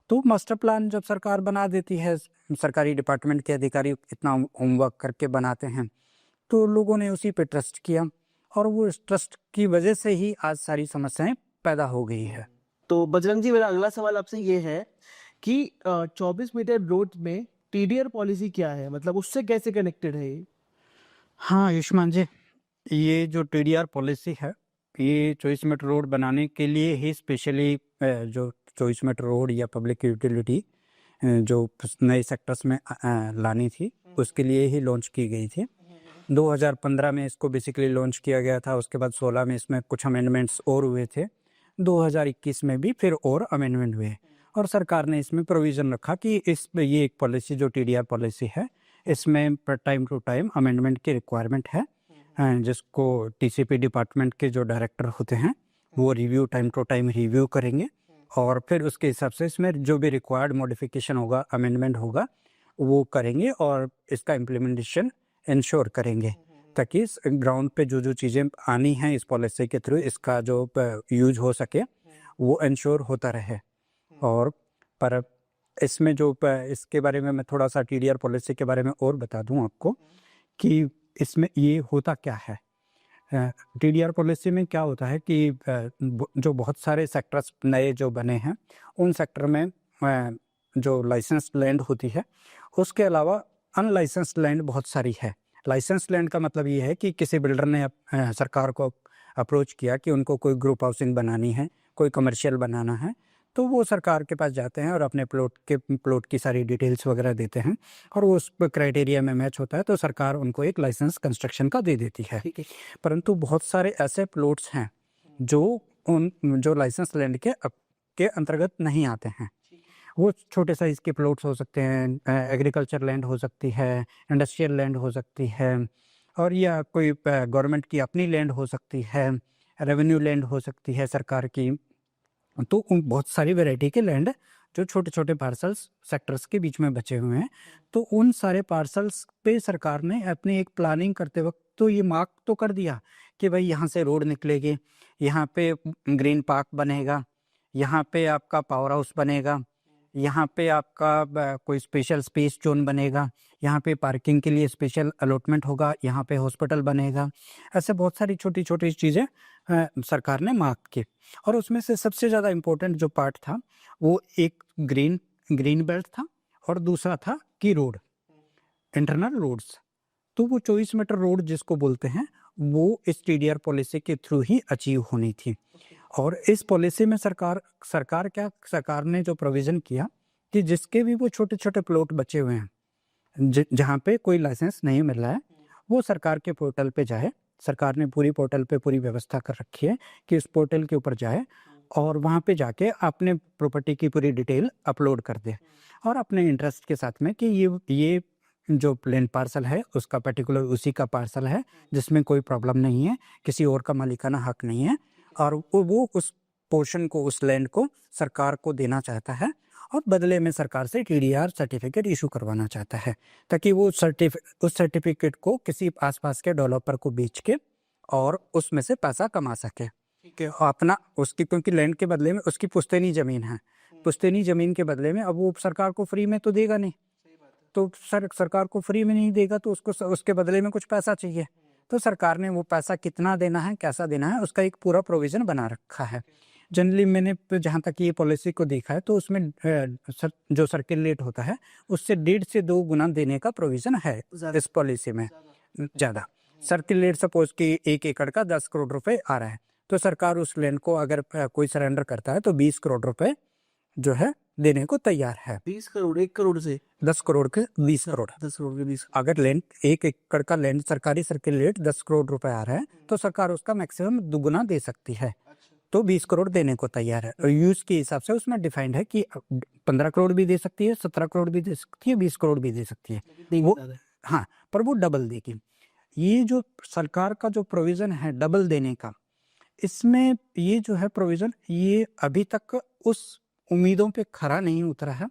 तो मास्टर प्लान जब सरकार बना देती है, सरकारी डिपार्टमेंट के अधिकारी इतना होमवर्क करके बनाते हैं, तो लोगों ने उसी पे ट्रस्ट किया और वो इस ट्रस्ट की वजह से ही आज सारी समस्याएं पैदा हो गई है। तो बजरंग जी, मेरा अगला सवाल आपसे ये है कि 24 मीटर रोड में टीडीआर पॉलिसी क्या है, मतलब उससे कैसे कनेक्टेड है ये? हाँ आयुष्मान जी, ये जो टीडीआर पॉलिसी है ये 24 मीटर रोड बनाने के लिए ही स्पेशली जो 24 मीटर रोड या पब्लिक यूटिलिटी जो नए सेक्टर्स में लानी थी उसके लिए ही लॉन्च की गई थी। 2015 में इसको बेसिकली लॉन्च किया गया था। उसके बाद 16 में इसमें कुछ अमेंडमेंट्स और हुए थे। 2021 में भी फिर और अमेंडमेंट हुए और सरकार ने इसमें प्रोविज़न रखा कि ये एक पॉलिसी जो TDR पॉलिसी है, इसमें टाइम टू टाइम अमेंडमेंट की रिक्वायरमेंट है, जिसको TCP डिपार्टमेंट के जो डायरेक्टर होते हैं वो टाइम टू टाइम रिव्यू करेंगे और फिर उसके हिसाब से इसमें जो भी रिक्वायर्ड मॉडिफिकेशन होगा, अमेंडमेंट होगा, वो करेंगे और इसका इम्प्लीमेंटेशन इंश्योर करेंगे, ताकि इस ग्राउंड पे जो जो चीज़ें आनी हैं इस पॉलिसी के थ्रू इसका जो यूज हो सके वो इंश्योर होता रहे। और पर इसमें जो इसके बारे में मैं थोड़ा सा TDR पॉलिसी के बारे में और बता दूं आपको कि इसमें ये होता क्या है। TDR पॉलिसी में क्या होता है कि जो बहुत सारे सेक्टर्स नए जो बने हैं उन सेक्टर में जो लाइसेंस्ड लैंड होती है उसके अलावा अनलाइसेंस्ड लैंड बहुत सारी है। लाइसेंस्ड लैंड का मतलब ये है कि किसी बिल्डर ने सरकार को अप्रोच किया कि उनको कोई ग्रुप हाउसिंग बनानी है, कोई कमर्शियल बनाना है, तो वो सरकार के पास जाते हैं और अपने प्लॉट की सारी डिटेल्स वगैरह देते हैं और वो उस क्राइटेरिया में मैच होता है तो सरकार उनको एक लाइसेंस कंस्ट्रक्शन का दे देती है। परंतु बहुत सारे ऐसे प्लॉट्स हैं जो लाइसेंस लैंड के अंतर्गत नहीं आते हैं। वो छोटे साइज के प्लॉट्स हो सकते हैं, एग्रीकल्चर लैंड हो सकती है, इंडस्ट्रियल लैंड हो सकती है, और या कोई गवर्नमेंट की अपनी लैंड हो सकती है, रेवेन्यू लैंड हो सकती है सरकार की। तो उन बहुत सारी वैरायटी के लैंड जो छोटे छोटे पार्सल्स सेक्टर्स के बीच में बचे हुए हैं, तो उन सारे पार्सल्स पे सरकार ने अपनी एक प्लानिंग करते वक्त तो ये मार्क तो कर दिया कि भाई यहाँ से रोड निकलेगी, यहाँ पे ग्रीन पार्क बनेगा, यहाँ पे आपका पावर हाउस बनेगा, यहाँ पे आपका कोई स्पेशल स्पेस जोन बनेगा, यहाँ पे पार्किंग के लिए स्पेशल अलॉटमेंट होगा, यहाँ पे हॉस्पिटल बनेगा। ऐसे बहुत सारी छोटी छोटी चीज़ें सरकार ने मार्क की। और उसमें से सबसे ज़्यादा इम्पोर्टेंट जो पार्ट था वो एक ग्रीन बेल्ट था और दूसरा था की रोड, इंटरनल रोड्स। तो वो 24 मीटर रोड जिसको बोलते हैं वो इस TDR पॉलिसी के थ्रू ही अचीव होनी थी। और इस पॉलिसी में सरकार ने जो प्रोविज़न किया कि जिसके भी वो छोटे छोटे प्लॉट बचे हुए हैं जहाँ पे कोई लाइसेंस नहीं मिल रहा है, वो सरकार के पोर्टल पे जाए। सरकार ने पूरी पोर्टल पे पूरी व्यवस्था कर रखी है कि उस पोर्टल के ऊपर जाए और वहाँ पे जाके अपने प्रॉपर्टी की पूरी डिटेल अपलोड कर दे और अपने इंटरेस्ट के साथ में कि ये जो लैंड पार्सल है उसका पर्टिकुलर उसी का पार्सल है जिसमें कोई प्रॉब्लम नहीं है, किसी और का मालिकाना हक नहीं है, और वो उस पोर्शन को, उस लैंड को सरकार को देना चाहता है और बदले में सरकार से TDR सर्टिफिकेट इशू करवाना चाहता है, ताकि वो उस सर्टिफिकेट को किसी आसपास के डेवलपर को बेच के और उसमें से पैसा कमा सके कि अपना उसकी, क्योंकि लैंड के बदले में उसकी पुश्तैनी ज़मीन है, पुश्तैनी ज़मीन के बदले में अब वो सरकार को फ्री में तो देगा नहीं, तो सरकार को फ्री में नहीं देगा तो उसको उसके बदले में कुछ पैसा चाहिए। तो सरकार ने वो पैसा कितना देना है, कैसा देना है, उसका एक पूरा प्रोविज़न बना रखा है। जनरली मैंने जहाँ तक ये पॉलिसी को देखा है तो उसमें जो सर्किल रेट होता है उससे 1.5 से 2 गुना देने का प्रोविज़न है इस पॉलिसी में ज़्यादा। सर्किल रेट सपोज कि 1 एकड़ का 10 करोड़ रुपए आ रहा है, तो सरकार उस लैंड को अगर कोई सरेंडर करता है तो 20 करोड़ रुपए जो है देने को तैयार है। 20 करोड़, 1 करोड़ से 10 करोड़ के 20 करोड़। 10 करोड़ के 20। अगर लैंड 1 एकड़ का लैंड सरकारी सर्किल रेट 10 करोड़ रुपए आ रहा है तो सरकार उसका मैक्सिमम दुगुना दे सकती है, तो 20 करोड़ देने को तैयार है। और यूज के हिसाब से उसमें डिफाइंड है कि 15 करोड़ भी दे सकती है, 17 करोड़ भी दे सकती है, 20 करोड़ भी दे सकती है वो, हाँ, पर वो डबल देगी। ये जो सरकार का जो प्रोविज़न है डबल देने का, इसमें ये जो है प्रोविज़न ये अभी तक उस उम्मीदों पे खरा नहीं उतरा है,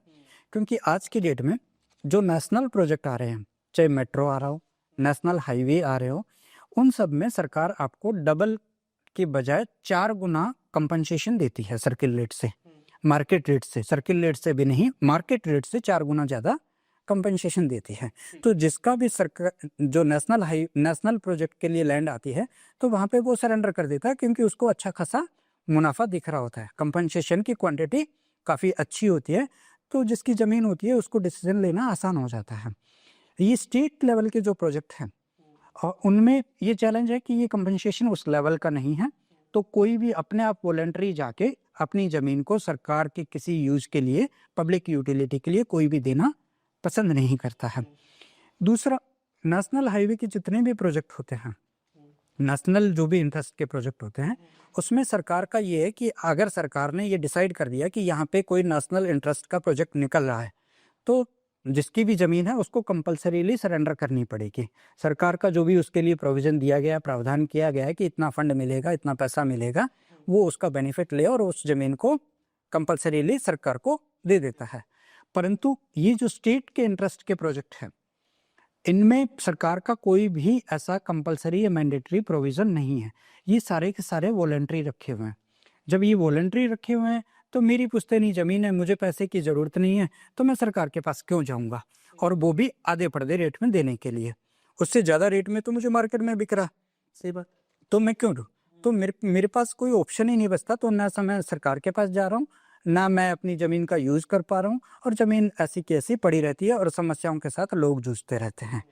क्योंकि आज की डेट में जो नेशनल प्रोजेक्ट आ रहे हैं, चाहे मेट्रो आ रहा हो, नेशनल हाईवे आ रहे हो, उन सब में सरकार आपको डबल के बजाय 4 गुना कंपनसेशन देती है सर्किल रेट से, मार्केट रेट से, सर्किल रेट से भी नहीं, मार्केट रेट से 4 गुना ज़्यादा कंपनसेशन देती है। तो जिसका भी सरकार जो नेशनल प्रोजेक्ट के लिए लैंड आती है तो वहाँ पे वो सरेंडर कर देता है, क्योंकि उसको अच्छा खासा मुनाफा दिख रहा होता है, कंपनसेशन की क्वांटिटी काफ़ी अच्छी होती है, तो जिसकी ज़मीन होती है उसको डिसीजन लेना आसान हो जाता है। ये स्टेट लेवल के जो प्रोजेक्ट हैं और उनमें ये चैलेंज है कि ये कंपनसेशन उस लेवल का नहीं है, तो कोई भी अपने आप वॉलंटरी जाके अपनी ज़मीन को सरकार के किसी यूज के लिए, पब्लिक यूटिलिटी के लिए कोई भी देना पसंद नहीं करता है। दूसरा, नेशनल हाईवे के जितने भी प्रोजेक्ट होते हैं नेशनल जो भी इंटरेस्ट के प्रोजेक्ट होते हैं उसमें सरकार का ये है कि अगर सरकार ने ये डिसाइड कर दिया कि यहाँ पे कोई नेशनल इंटरेस्ट का प्रोजेक्ट निकल रहा है तो जिसकी भी ज़मीन है उसको कंपलसरीली सरेंडर करनी पड़ेगी। सरकार का जो भी उसके लिए प्रोविज़न दिया गया है, प्रावधान किया गया है कि इतना फंड मिलेगा, इतना पैसा मिलेगा, वो उसका बेनिफिट ले और उस ज़मीन को कंपलसरीली सरकार को दे देता है। परंतु ये जो स्टेट के इंटरेस्ट के प्रोजेक्ट हैं इनमें सरकार का कोई भी ऐसा कंपलसरी या मैंडेटरी प्रोविज़न नहीं है। ये सारे के सारे वॉलंटरी रखे हुए हैं। जब ये वॉलंटरी रखे हुए हैं तो मेरी पुश्तैनी ज़मीन है, मुझे पैसे की ज़रूरत नहीं है, तो मैं सरकार के पास क्यों जाऊंगा, और वो भी आधे पर्दे रेट में देने के लिए। उससे ज़्यादा रेट में तो मुझे मार्केट में बिक रहा, सही बात। तो मैं क्यों दूँ? तो मेरे पास कोई ऑप्शन ही नहीं बचता। तो ना मैं सरकार के पास जा रहा हूँ, ना मैं अपनी ज़मीन का यूज़ कर पा रहा हूँ, और ज़मीन ऐसी की ऐसी पड़ी रहती है और समस्याओं के साथ लोग जूझते रहते हैं।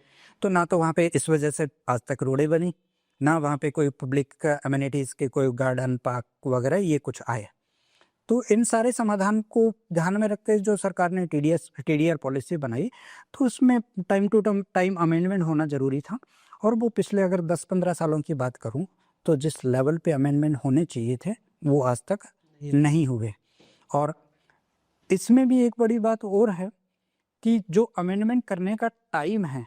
तो ना तो वहाँ पे इस वजह से आज तक रोडें बनी, ना वहाँ पे कोई पब्लिक अमेनिटीज़ के कोई गार्डन, पार्क वगैरह ये कुछ आए। तो इन सारे समाधान को ध्यान में रखते हुए जो सरकार ने टीडीआर पॉलिसी बनाई, तो उसमें टाइम टू टाइम अमेंडमेंट होना ज़रूरी था। और वो पिछले अगर 10-15 सालों की बात करूं तो जिस लेवल पे अमेंडमेंट होने चाहिए थे वो आज तक नहीं हुए। और इसमें भी एक बड़ी बात और है कि जो अमेंडमेंट करने का टाइम है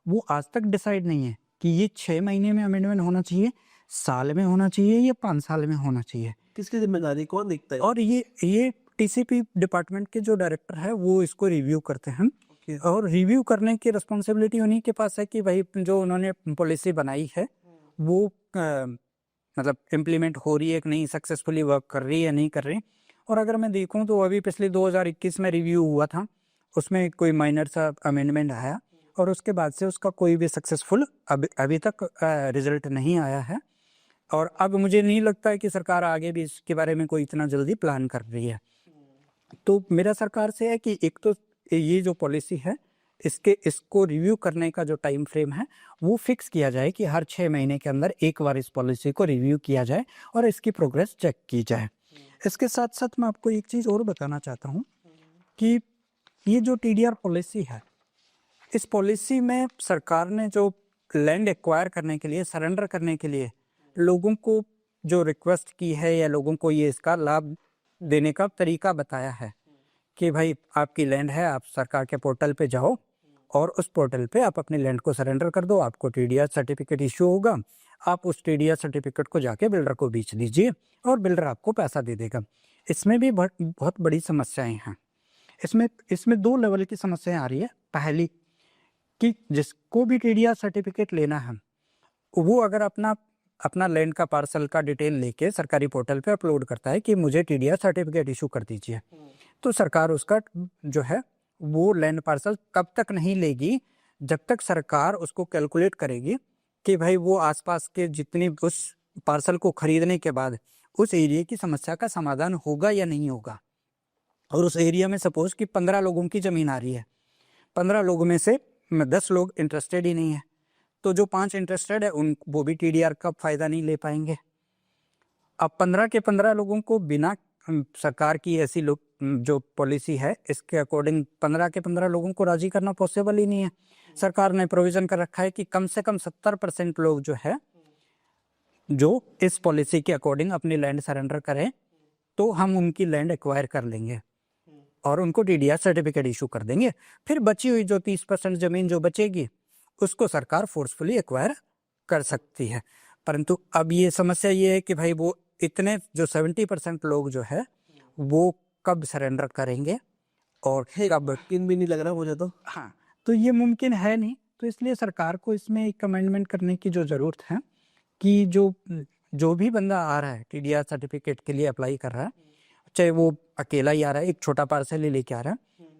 वो आज तक डिसाइड नहीं है कि ये 6 महीने में अमेंडमेंट होना चाहिए, साल में होना चाहिए, या 5 साल में होना चाहिए। किसकी जिम्मेदारी, कौन देखता है? और ये टीसीपी डिपार्टमेंट के जो डायरेक्टर है वो इसको रिव्यू करते हैं। और रिव्यू करने की रिस्पॉन्सिबिलिटी उन्हीं के पास है कि भाई जो उन्होंने पॉलिसी बनाई है वो मतलब इम्प्लीमेंट हो रही है कि नहीं, सक्सेसफुली वर्क कर रही है नहीं कर रही। और अगर मैं देखूं तो अभी पिछले 2021 में रिव्यू हुआ था, उसमें कोई माइनर सा अमेंडमेंट आया और उसके बाद से उसका कोई भी सक्सेसफुल अभी तक रिजल्ट नहीं आया है। और अब मुझे नहीं लगता है कि सरकार आगे भी इसके बारे में कोई इतना जल्दी प्लान कर रही है। तो मेरा सरकार से है कि एक तो ये जो पॉलिसी है इसको रिव्यू करने का जो टाइम फ्रेम है वो फिक्स किया जाए कि हर 6 महीने के अंदर एक बार इस पॉलिसी को रिव्यू किया जाए और इसकी प्रोग्रेस चेक की जाए। इसके साथ साथ मैं आपको एक चीज़ और बताना चाहता हूँ कि ये जो टीडीआर पॉलिसी है, इस पॉलिसी में सरकार ने जो लैंड एक्वायर करने के लिए, सरेंडर करने के लिए लोगों को जो रिक्वेस्ट की है या लोगों को ये इसका लाभ देने का तरीका बताया है कि भाई आपकी लैंड है, आप सरकार के पोर्टल पे जाओ और उस पोर्टल पे आप अपनी लैंड को सरेंडर कर दो, आपको टीडीआर सर्टिफिकेट इशू होगा, आप उस टीडीआर सर्टिफिकेट को जाके बिल्डर को बेच दीजिए और बिल्डर आपको पैसा दे देगा। इसमें भी बहुत बड़ी समस्याएं हैं। इसमें 2 लेवल की समस्याएं आ रही है। पहली कि जिसको भी टीडीआर सर्टिफिकेट लेना है वो अगर अपना लैंड का पार्सल का डिटेल लेके सरकारी पोर्टल पे अपलोड करता है कि मुझे टीडीआर सर्टिफिकेट इशू कर दीजिए, तो सरकार उसका जो है वो लैंड पार्सल तब तक नहीं लेगी जब तक सरकार उसको कैलकुलेट करेगी कि भाई वो आसपास के जितनी उस पार्सल को खरीदने के बाद उस एरिया की समस्या का समाधान होगा या नहीं होगा। और उस एरिया में सपोज कि 15 लोगों की ज़मीन आ रही है, 15 लोगों में से 10 लोग इंटरेस्टेड ही नहीं है, तो जो 5 इंटरेस्टेड है वो भी टीडीआर का फ़ायदा नहीं ले पाएंगे। अब 15 के 15 लोगों को बिना सरकार की ऐसी जो पॉलिसी है इसके अकॉर्डिंग 15 के 15 लोगों को राजी करना पॉसिबल ही नहीं है। सरकार ने प्रोविज़न कर रखा है कि कम से कम 70% लोग जो है जो इस पॉलिसी के अकॉर्डिंग अपनी लैंड सरेंडर करें तो हम उनकी लैंड एक्वायर कर लेंगे और उनको टीडीआर सर्टिफिकेट इशू कर देंगे। फिर बची हुई जो 30% ज़मीन जो बचेगी उसको सरकार फोर्सफुली एक्वायर कर सकती है। परंतु अब ये समस्या ये है कि भाई वो इतने जो 70% लोग जो है वो कब सरेंडर करेंगे और कब, मुमकिन भी नहीं लग रहा मुझे तो। हाँ, तो ये मुमकिन है नहीं। तो इसलिए सरकार को इसमें एक अमेंडमेंट करने की जो ज़रूरत है कि जो भी बंदा आ रहा है टीडीआर सर्टिफिकेट के लिए अप्लाई कर रहा है, चाहे वो अकेला ही आ रहा है, एक छोटा पार्सल ही लेके आ रहा है,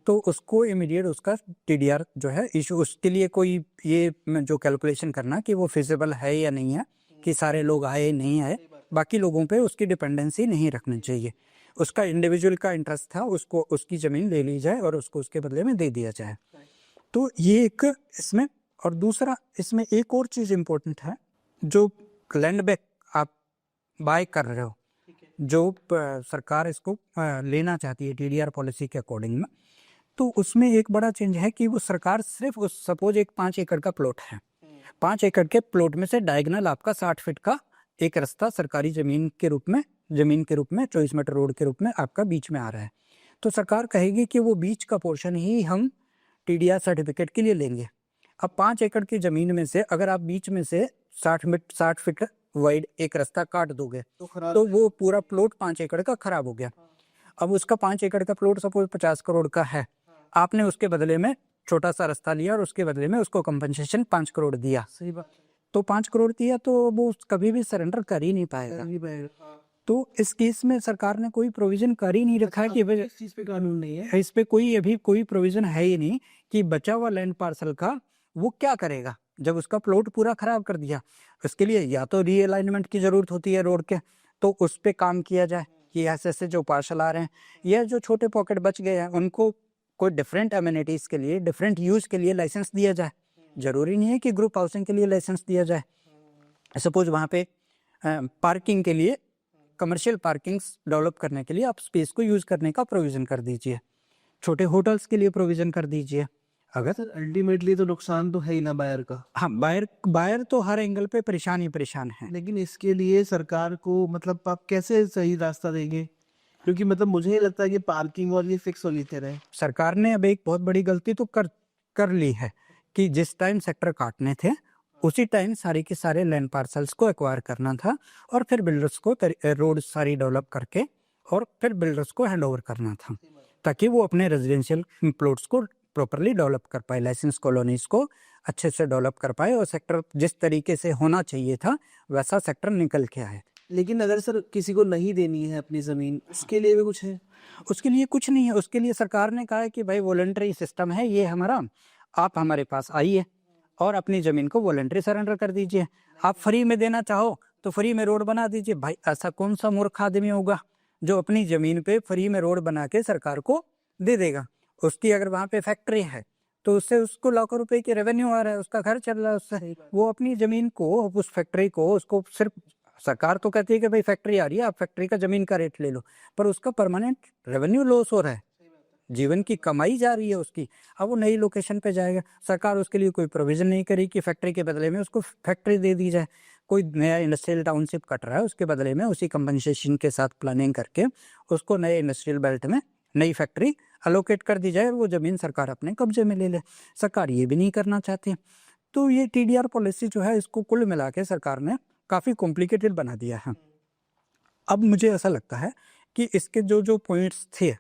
तो उसको इमीडिएट उसका टीडीआर जो है इशू, उसके लिए कोई ये जो कैलकुलेशन करना कि वो फिजिबल है या नहीं है, कि सारे लोग आए नहीं आए, बाकी लोगों पे उसकी डिपेंडेंसी नहीं रखनी चाहिए। उसका इंडिविजुअल का इंटरेस्ट था, उसको उसकी ज़मीन ले ली जाए और उसको उसके बदले में दे दिया जाए। तो ये एक इसमें, और दूसरा इसमें एक और चीज़ इम्पोर्टेंट है, जो लैंड बैक आप बाय कर रहे हो, जो सरकार इसको लेना चाहती है टीडीआर पॉलिसी के अकॉर्डिंग में, तो उसमें एक बड़ा चेंज है कि वो सरकार सिर्फ उस सपोज एक 5 एकड़ का प्लॉट है, 5 एकड़ के प्लॉट में से डायगोनल आपका 60 फीट का एक रास्ता सरकारी जमीन के रूप में 24 मीटर रोड के रूप में आपका बीच में आ रहा है। तो सरकार कहेगी कि वो बीच का पोर्शन ही हम टीडीआर सर्टिफिकेट के लिए लेंगे। अब 5 एकड़ की जमीन में से अगर आप बीच में से 60 फीट वाइड एक रास्ता काट दोगे तो वो पूरा प्लॉट 5 एकड़ का खराब हो गया। अब उसका 5 एकड़ का प्लॉट सपोज 50 करोड़ का है, आपने उसके बदले में छोटा सा रास्ता लिया और उसके बदले में उसको कंपनसेशन 5 करोड़ दिया। सही बात तो 5 करोड़ दिया तो वो कभी भी सरेंडर कर ही नहीं पाएगा। नहीं पाएगा। तो इस केस में सरकार ने कोई प्रोविजन कर ही नहीं रखा कि भाई इस चीज पे कानून नहीं है। इस पे कोई अभी कोई प्रोविजन है ही नहीं कि बचा हुआ लैंड पार्सल का वो क्या करेगा जब उसका प्लॉट पूरा खराब कर दिया। उसके लिए या तो रीअलाइनमेंट की जरूरत होती है रोड के, तो उस पे काम किया जाए कि ऐसे जो पार्सल आ रहे हैं या जो छोटे पॉकेट बच गए हैं उनको कोई डिफरेंट एमिनिटीज के लिए डिफरेंट यूज के लिए लाइसेंस दिया जाए। जरूरी नहीं है कि ग्रुप हाउसिंग के लिए लाइसेंस दिया जाए। सपोज वहाँ पे पार्किंग के लिए कमर्शियल पार्किंग्स डेवलप करने के लिए आप स्पेस को यूज करने का प्रोविजन कर दीजिए। छोटे होटल्स के लिए प्रोविजन कर दीजिए। अगर सर अल्टीमेटली तो नुकसान तो है ही ना बायर का। हाँ, बायर तो हर एंगल पे परेशान है। लेकिन इसके लिए सरकार को मतलब आप कैसे सही रास्ता देंगे, क्योंकि मतलब मुझे नहीं लगता कि पार्किंग और ये फिक्स हो लेते रहे। सरकार ने अब एक बहुत बड़ी गलती तो कर ली है कि जिस टाइम सेक्टर काटने थे उसी टाइम सारे के सारे लैंड पार्सल्स को एक्वायर करना था और फिर बिल्डर्स को रोड सारी डेवलप करके और फिर बिल्डर्स को हैंड ओवर करना था ताकि वो अपने रेजिडेंशियल प्लॉट्स को प्रॉपरली डेवलप कर पाए, लाइसेंस कॉलोनीज को अच्छे से डेवलप कर पाए और सेक्टर जिस तरीके से होना चाहिए था वैसा सेक्टर निकल के आए। लेकिन अगर सर किसी को नहीं देनी है अपनी जमीन, उसके लिए भी कुछ है? उसके लिए कुछ नहीं है। उसके लिए सरकार ने कहा है कि भाई वॉलंटरी सिस्टम है ये हमारा, आप हमारे पास आइए और अपनी जमीन को वॉलंटरी सरेंडर कर दीजिए। आप फ्री में देना चाहो तो फ्री में रोड बना दीजिए। भाई ऐसा कौन सा मूर्ख आदमी होगा जो अपनी जमीन पे फ्री में रोड बना के सरकार को दे देगा। उसकी अगर वहाँ पे फैक्ट्री है तो उससे उसको लाखों रुपए की रेवेन्यू आ रहा है, उसका घर चल रहा है उससे। वो अपनी जमीन को उस फैक्ट्री को उसको सिर्फ सरकार तो कहती है कि भाई फैक्ट्री आ रही है आप फैक्ट्री का जमीन का रेट ले लो, पर उसका परमानेंट रेवेन्यू लॉस हो रहा है, जीवन की कमाई जा रही है उसकी। अब वो नई लोकेशन पे जाएगा, सरकार उसके लिए कोई प्रोविजन नहीं करी कि फैक्ट्री के बदले में उसको फैक्ट्री दे दी जाए। कोई नया इंडस्ट्रियल टाउनशिप कट रहा है उसके बदले में उसी कंपनसेशन के साथ प्लानिंग करके उसको नए इंडस्ट्रियल बेल्ट में नई फैक्ट्री अलोकेट कर दी जाए और वो जमीन सरकार अपने कब्जे में ले ले। सरकार ये भी नहीं करना चाहती। तो ये टीडीआर पॉलिसी जो है इसको कुल मिला के सरकार ने काफ़ी कॉम्प्लिकेटेड बना दिया है। अब मुझे ऐसा लगता है कि इसके जो पॉइंट्स थे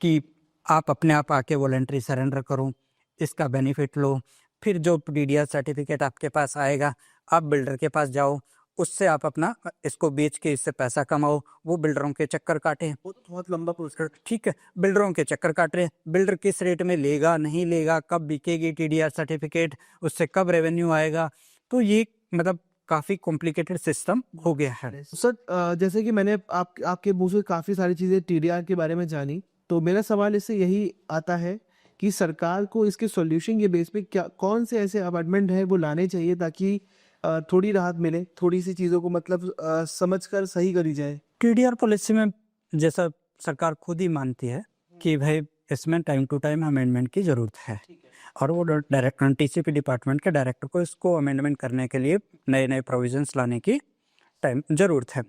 कि आप अपने आप आके वॉलंटरी सरेंडर करो, इसका बेनिफिट लो, फिर जो टीडीआर सर्टिफिकेट आपके पास आएगा आप बिल्डर के पास जाओ, उससे आप अपना इसको बेच के इससे पैसा कमाओ, वो बिल्डरों के चक्कर काटे। बहुत लंबा प्रोसेस। ठीक है, बिल्डरों के चक्कर काट रहे, बिल्डर किस रेट में लेगा नहीं लेगा, कब बिकेगी टीडीआर सर्टिफिकेट, उससे कब रेवेन्यू आएगा। तो ये मतलब काफ़ी कॉम्प्लिकेटेड सिस्टम हो गया है। सर जैसे कि मैंने आपके मुंह से काफ़ी सारी चीज़ें टीडीआर के बारे में जानी, तो मेरा सवाल इससे यही आता है कि सरकार को इसके सॉल्यूशन के बेस पे क्या कौन से ऐसे अमेंडमेंट है वो लाने चाहिए ताकि थोड़ी राहत मिले, थोड़ी सी चीज़ों को मतलब समझकर सही करी जाए। टीडीआर पॉलिसी में जैसा सरकार खुद ही मानती है कि भाई इसमें टाइम टू टाइम अमेंडमेंट की ज़रूरत है और वो डायरेक्टर टीसीपी डिपार्टमेंट के डायरेक्टर को इसको अमेंडमेंट करने के लिए नए नए प्रोविजंस लाने की टाइम ज़रूरत है।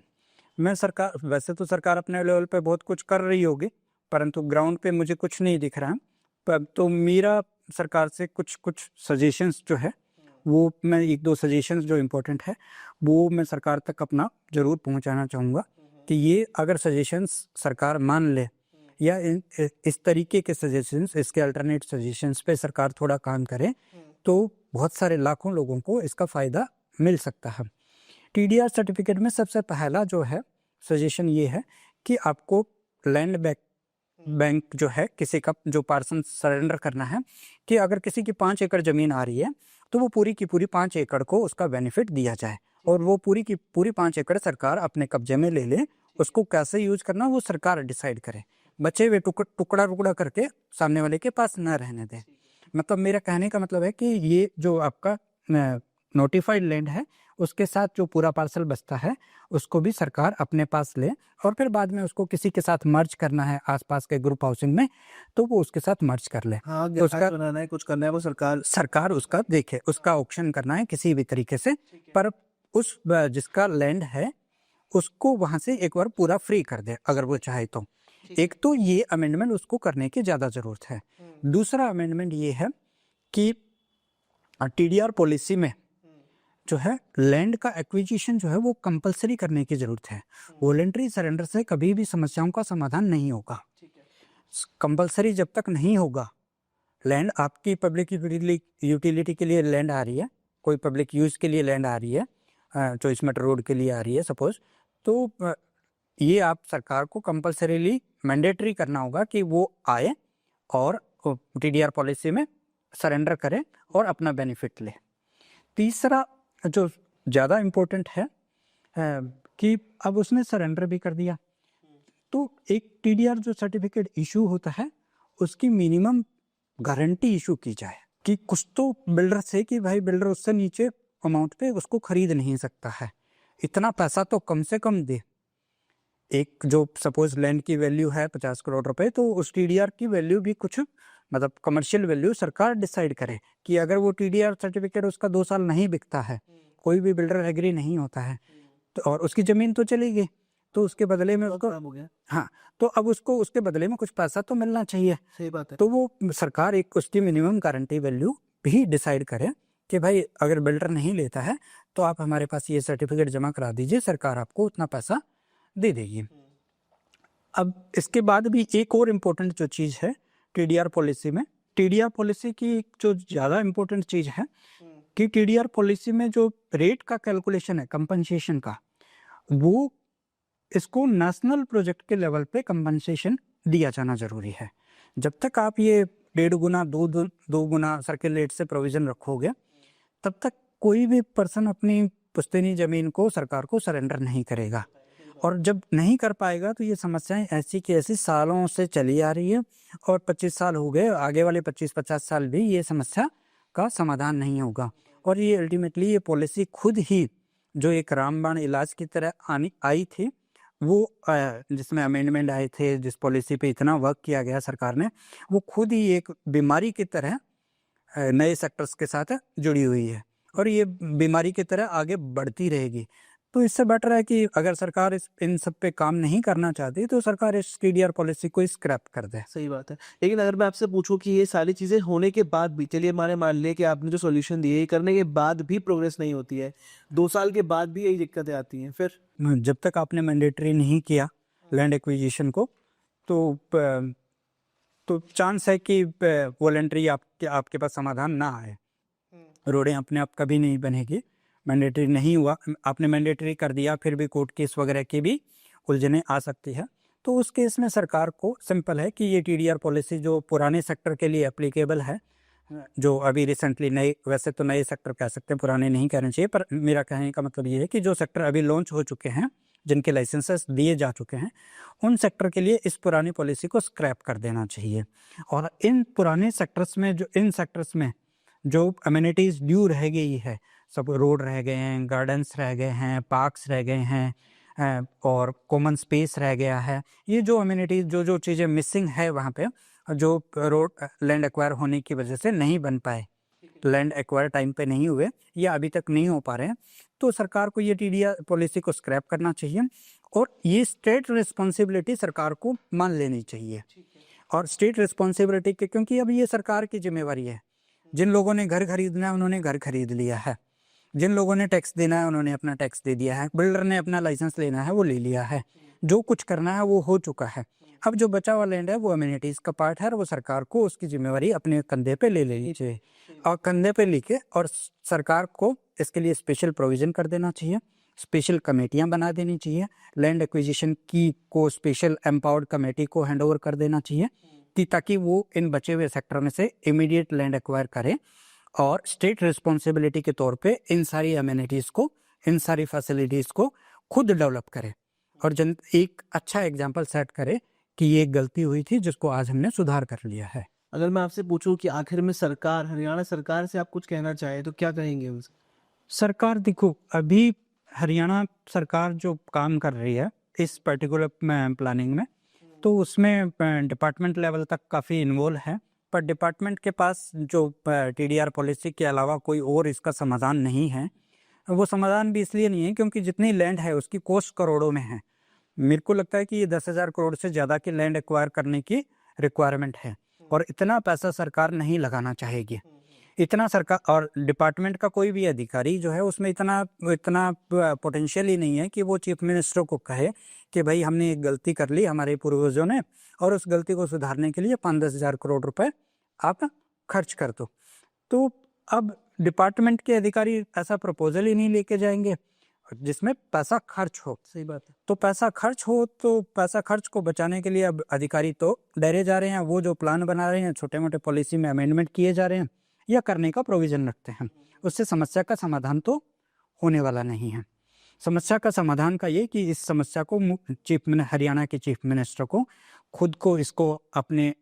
वैसे तो सरकार अपने लेवल पे बहुत कुछ कर रही होगी, परंतु ग्राउंड पे मुझे कुछ नहीं दिख रहा है। तो मेरा सरकार से कुछ सजेशंस जो है वो मैं 1-2 सजेशंस जो इम्पोर्टेंट है वो मैं सरकार तक अपना ज़रूर पहुंचाना चाहूँगा कि ये अगर सजेशंस सरकार मान ले या इस तरीके के सजेशंस, इसके अल्टरनेट सजेशंस पे सरकार थोड़ा काम करे तो बहुत सारे लाखों लोगों को इसका फ़ायदा मिल सकता है। टीडीआर सर्टिफिकेट में सबसे पहला जो है सजेशन ये है कि आपको लैंड बैंक जो है किसी का जो पार्सल सरेंडर करना है कि अगर किसी की 5 एकड़ ज़मीन आ रही है तो वो पूरी की पूरी 5 एकड़ को उसका बेनिफिट दिया जाए और वो पूरी की पूरी 5 एकड़ सरकार अपने कब्जे में ले ले। उसको कैसे यूज करना वो सरकार डिसाइड करे, बचे हुए टुकड़ा करके सामने वाले के पास न रहने दे। मतलब मेरा कहने का मतलब है कि ये जो आपका नोटिफाइड लैंड है उसके साथ जो पूरा पार्सल बचता है उसको भी सरकार अपने पास ले, और फिर बाद में उसको किसी के साथ मर्ज करना है आसपास के ग्रुप हाउसिंग में तो वो उसके साथ मर्ज कर ले। हाँ, तो उसका बनाना है, कुछ करना है, वो सरकार उसका देखे, उसका ऑक्शन करना है किसी भी तरीके से, पर उस जिसका लैंड है उसको वहां से एक बार पूरा फ्री कर दे अगर वो चाहे तो। एक तो ये अमेंडमेंट उसको करने की ज्यादा जरूरत है। दूसरा अमेंडमेंट ये है कि टीडीआर पॉलिसी में जो है लैंड का एक्विजिशन जो है वो कंपलसरी करने की जरूरत है। वॉलेंटरी सरेंडर से कभी भी समस्याओं का समाधान नहीं होगा। कंपलसरी जब तक नहीं होगा, लैंड आपकी पब्लिक यूटिलिटी के लिए लैंड आ रही है, कोई पब्लिक यूज के लिए लैंड आ रही है, 24 मीटर रोड के लिए आ रही है सपोज, तो ये आप सरकार को कंपलसरीली मैंडेटरी करना होगा कि वो आए और टीडीआर पॉलिसी में सरेंडर करे और अपना बेनिफिट ले। तीसरा जो ज़्यादा इम्पोर्टेंट है कि अब उसने सरेंडर भी कर दिया तो एक टीडीआर जो सर्टिफिकेट इशू होता है उसकी मिनिमम गारंटी इशू की जाए कि कुछ तो बिल्डर से कि भाई बिल्डर उससे नीचे अमाउंट पे उसको खरीद नहीं सकता है, इतना पैसा तो कम से कम दे। एक जो सपोज लैंड की वैल्यू है 50 करोड़ रुपए, तो उस टीडीआर की वैल्यू भी कुछ मतलब कमर्शियल वैल्यू सरकार डिसाइड करे कि अगर वो टीडीआर सर्टिफिकेट उसका 2 साल नहीं बिकता है, कोई भी बिल्डर एग्री नहीं होता है तो और उसकी जमीन तो चली गई, तो उसके बदले में उसको हो गया। हाँ, तो अब उसको उसके बदले में कुछ पैसा तो मिलना चाहिए। सही बात है। तो वो सरकार एक उसकी मिनिमम गारंटी वैल्यू भी डिसाइड करे कि भाई अगर बिल्डर नहीं लेता है तो आप हमारे पास ये सर्टिफिकेट जमा करा दीजिए, सरकार आपको उतना पैसा दे देगी। अब इसके बाद भी एक और इम्पोर्टेंट जो चीज़ है टीडीआर पॉलिसी में, टीडीआर पॉलिसी की जो ज़्यादा इम्पोर्टेंट चीज़ है कि टीडीआर पॉलिसी में जो रेट का कैलकुलेशन है कंपनसेशन का, वो इसको नेशनल प्रोजेक्ट के लेवल पे कंपनसेशन दिया जाना जरूरी है। जब तक आप ये 1.5 गुना 2 गुना सर्किल रेट से प्रोविजन रखोगे तब तक कोई भी पर्सन अपनी पुश्तैनी जमीन को सरकार को सरेंडर नहीं करेगा, और जब नहीं कर पाएगा तो ये समस्याएं ऐसी की ऐसी सालों से चली आ रही है और 25 साल हो गए, आगे वाले 25-50 साल भी ये समस्या का समाधान नहीं होगा। और ये अल्टीमेटली ये पॉलिसी खुद ही जो एक रामबाण इलाज की तरह आई थी, वो जिसमें अमेंडमेंट आए थे, जिस पॉलिसी पे इतना वर्क किया गया सरकार ने, वो खुद ही एक बीमारी की तरह नए सेक्टर्स के साथ जुड़ी हुई है और ये बीमारी की तरह आगे बढ़ती रहेगी। तो इससे बेटर है कि अगर सरकार इन सब पे काम नहीं करना चाहती तो सरकार इस टीडीआर पॉलिसी को स्क्रैप कर दे। सही बात है। लेकिन अगर मैं आपसे पूछूं कि ये सारी चीज़ें होने के बाद भी, चलिए हमारे मान लें कि आपने जो सॉल्यूशन दिए ये करने के बाद भी प्रोग्रेस नहीं होती है, 2 साल के बाद भी यही दिक्कतें आती हैं, फिर जब तक आपने मैंडेटरी नहीं किया लैंड एक्विजिशन को तो चांस है कि वॉलेंटरी आपके पास समाधान ना आए, रोडें अपने आप कभी नहीं बनेगी। मैंडेटरी नहीं हुआ, आपने मैंडेटरी कर दिया, फिर भी कोर्ट केस वगैरह की भी उलझनें आ सकती है। तो उस केस में सरकार को सिंपल है कि ये टीडीआर पॉलिसी जो पुराने सेक्टर के लिए एप्लीकेबल है, जो अभी रिसेंटली नए, वैसे तो नए सेक्टर कह सकते हैं, पुराने नहीं कहना चाहिए, पर मेरा कहने का मतलब ये है कि जो सेक्टर अभी लॉन्च हो चुके हैं, जिनके लाइसेंसेस दिए जा चुके हैं, उन सेक्टर के लिए इस पुरानी पॉलिसी को स्क्रैप कर देना चाहिए। और इन पुराने सेक्टर्स में जो अम्यूनिटीज़ ड्यू रह गई है, सब रोड रह गए हैं, गार्डन्स रह गए हैं, पार्क्स रह गए हैं और कॉमन स्पेस रह गया है, ये जो अम्यूनिटीज़ जो चीज़ें मिसिंग है वहाँ पे, जो रोड लैंड एक्वायर होने की वजह से नहीं बन पाए, लैंड एक्वायर टाइम पे नहीं हुए या अभी तक नहीं हो पा रहे हैं, तो सरकार को ये टीडीआर पॉलिसी को स्क्रैप करना चाहिए और ये स्टेट रिस्पॉन्सिबिलिटी सरकार को मान लेनी चाहिए। और स्टेट रिस्पॉन्सिबिलिटी के, क्योंकि अब ये सरकार की जिम्मेवारी है। जिन लोगों ने घर खरीदना है उन्होंने घर खरीद लिया है, जिन लोगों ने टैक्स देना है उन्होंने अपना टैक्स दे दिया है, बिल्डर ने अपना लाइसेंस लेना है वो ले लिया है, जो कुछ करना है वो हो चुका है। अब जो बचा हुआ लैंड है वो अम्यूनिटीज़ का पार्ट है और वो सरकार को उसकी जिम्मेवारी अपने कंधे पे ले लेनी चाहिए और कंधे पे लेके, और सरकार को इसके लिए स्पेशल प्रोविज़न कर देना चाहिए, स्पेशल कमेटियां बना देनी चाहिए, लैंड एक्विजिशन की को स्पेशल एम्पावर्ड कमेटी को हैंड ओवर कर देना चाहिए कि ताकि वो इन बचे हुए सेक्टर में से इमीडिएट लैंड एक्वायर करें और स्टेट रिस्पॉन्सिबिलिटी के तौर पे इन सारी अम्यूनिटीज़ को, इन सारी फैसिलिटीज़ को खुद डेवलप करे और एक अच्छा एग्जाम्पल सेट करे कि ये एक गलती हुई थी जिसको आज हमने सुधार कर लिया है। अगर मैं आपसे पूछूं कि आखिर में सरकार, हरियाणा सरकार से आप कुछ कहना चाहें तो क्या कहेंगे उनसे? सरकार देखो, अभी हरियाणा सरकार जो काम कर रही है इस पर्टिकुलर प्लानिंग में, तो उसमें डिपार्टमेंट लेवल तक काफ़ी इन्वॉल्व है, पर डिपार्टमेंट के पास जो टीडीआर पॉलिसी के अलावा कोई और इसका समाधान नहीं है। वो समाधान भी इसलिए नहीं है क्योंकि जितनी लैंड है उसकी कॉस्ट करोड़ों में है। मेरे को लगता है कि ये 10,000 करोड़ से ज़्यादा की लैंड एक्वायर करने की रिक्वायरमेंट है, और इतना पैसा सरकार नहीं लगाना चाहेगी। इतना सरकार और डिपार्टमेंट का कोई भी अधिकारी जो है उसमें इतना इतना पोटेंशियल ही नहीं है कि वो चीफ मिनिस्टर को कहे कि भाई हमने एक गलती कर ली हमारे पूर्वजों ने, और उस गलती को सुधारने के लिए 5-10 हज़ार करोड़ रुपए आप खर्च कर दो। तो अब डिपार्टमेंट के अधिकारी ऐसा प्रपोजल ही नहीं लेके जाएंगे जिसमें पैसा खर्च हो। सही बात है। तो पैसा खर्च को बचाने के लिए अब अधिकारी तो डरे जा रहे हैं। वो जो प्लान बना रहे हैं, छोटे मोटे पॉलिसी में अमेंडमेंट किए जा रहे हैं या करने का प्रोविजन रखते हैं, उससे समस्या का समाधान तो होने वाला नहीं है। समस्या का समाधान का ये कि इस समस्या को हरियाणा के चीफ मिनिस्टर को खुद को इसको अपने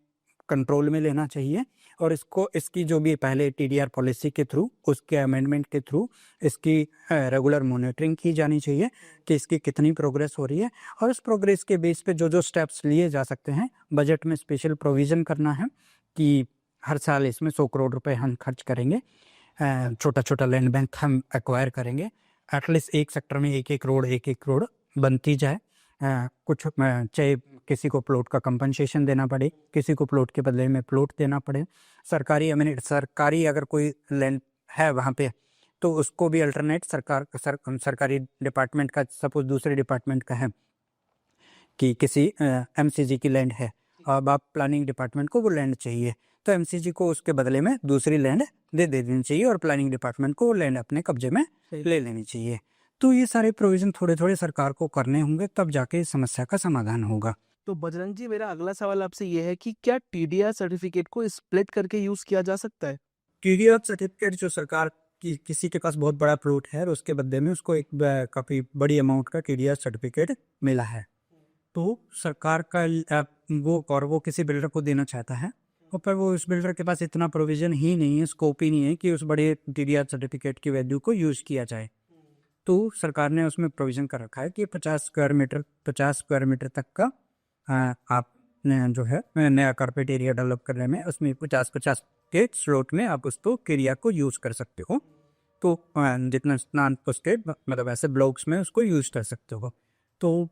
कंट्रोल में लेना चाहिए, और इसकी जो भी पहले टीडीआर पॉलिसी के थ्रू, उसके अमेंडमेंट के थ्रू इसकी रेगुलर मॉनिटरिंग की जानी चाहिए कि इसकी कितनी प्रोग्रेस हो रही है, और उस प्रोग्रेस के बेस पे जो स्टेप्स लिए जा सकते हैं, बजट में स्पेशल प्रोविज़न करना है कि हर साल इसमें 100 करोड़ रुपए हम खर्च करेंगे, छोटा छोटा लैंड बैंक हम एक्वायर करेंगे, एटलीस्ट एक सेक्टर में 1-1 करोड़ बनती जाए। कुछ चाहे किसी को प्लॉट का कंपनसेशन देना पड़े, किसी को प्लॉट के बदले में प्लॉट देना पड़े, सरकारी अगर कोई लैंड है वहाँ पे तो उसको भी अल्टरनेट सरकारी डिपार्टमेंट का, सपोज दूसरे डिपार्टमेंट का है कि किसी एमसीजी की लैंड है, अब आप प्लानिंग डिपार्टमेंट को वो लैंड चाहिए, तो एमसीजी को उसके बदले में दूसरी लैंड दे देनी चाहिए और प्लानिंग डिपार्टमेंट को वो लैंड अपने कब्जे में ले लेनी चाहिए। तो ये सारे प्रोविजन थोड़े थोड़े सरकार को करने होंगे, तब जाके इस समस्या का समाधान होगा। तो बजरंग जी, मेरा अगला सवाल आपसे ये है कि क्या टीडीआर सर्टिफिकेट को स्प्लिट करके यूज किया जा सकता है? टीडीआर सर्टिफिकेट जो सरकार की किसी के पास बहुत बड़ा प्लॉट है और उसके बदले में उसको एक काफ़ी बड़ी अमाउंट का टीडीआर सर्टिफिकेट मिला है, तो सरकार का वो किसी बिल्डर को देना चाहता है, और पर वो उस बिल्डर के पास इतना प्रोविजन ही नहीं है, स्कोप ही नहीं है कि उस बड़े टीडीआर सर्टिफिकेट की वैल्यू को यूज किया जाए। तो सरकार ने उसमें प्रोविजन कर रखा है कि 50 स्क्वायर मीटर तक का आप जो है नया कारपेट एरिया डेवलप करने में उसमें 50-50 के स्लॉट में आप उसको एरिया को यूज कर सकते हो। तो जितना उसके मतलब ऐसे ब्लॉक्स में उसको यूज कर सकते हो। तो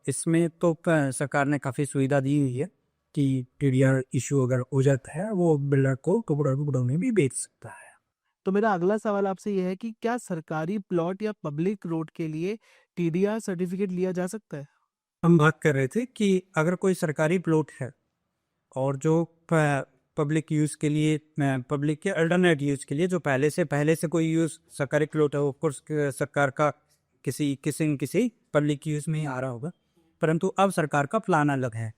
इसमें तो सरकार ने काफ़ी सुविधा दी हुई है कि टीडीआर इशू अगर हो जाता है वो बिल्डर को टुकड़ों में भी बेच सकता है। तो मेरा अगला सवाल आपसे यह है कि क्या सरकारी प्लॉट या पब्लिक रोड के लिए टीडीआर सर्टिफिकेट लिया जा सकता है? हम बात कर रहे थे कि अगर कोई सरकारी प्लॉट है और जो पब्लिक यूज़ के लिए, पब्लिक के अल्टरनेट यूज़ के लिए जो पहले से कोई यूज़ सरकारी प्लॉट है, ऑफ कोर्स सरकार का किसी पब्लिक यूज़ में ही आ रहा होगा, परंतु अब सरकार का प्लान अलग है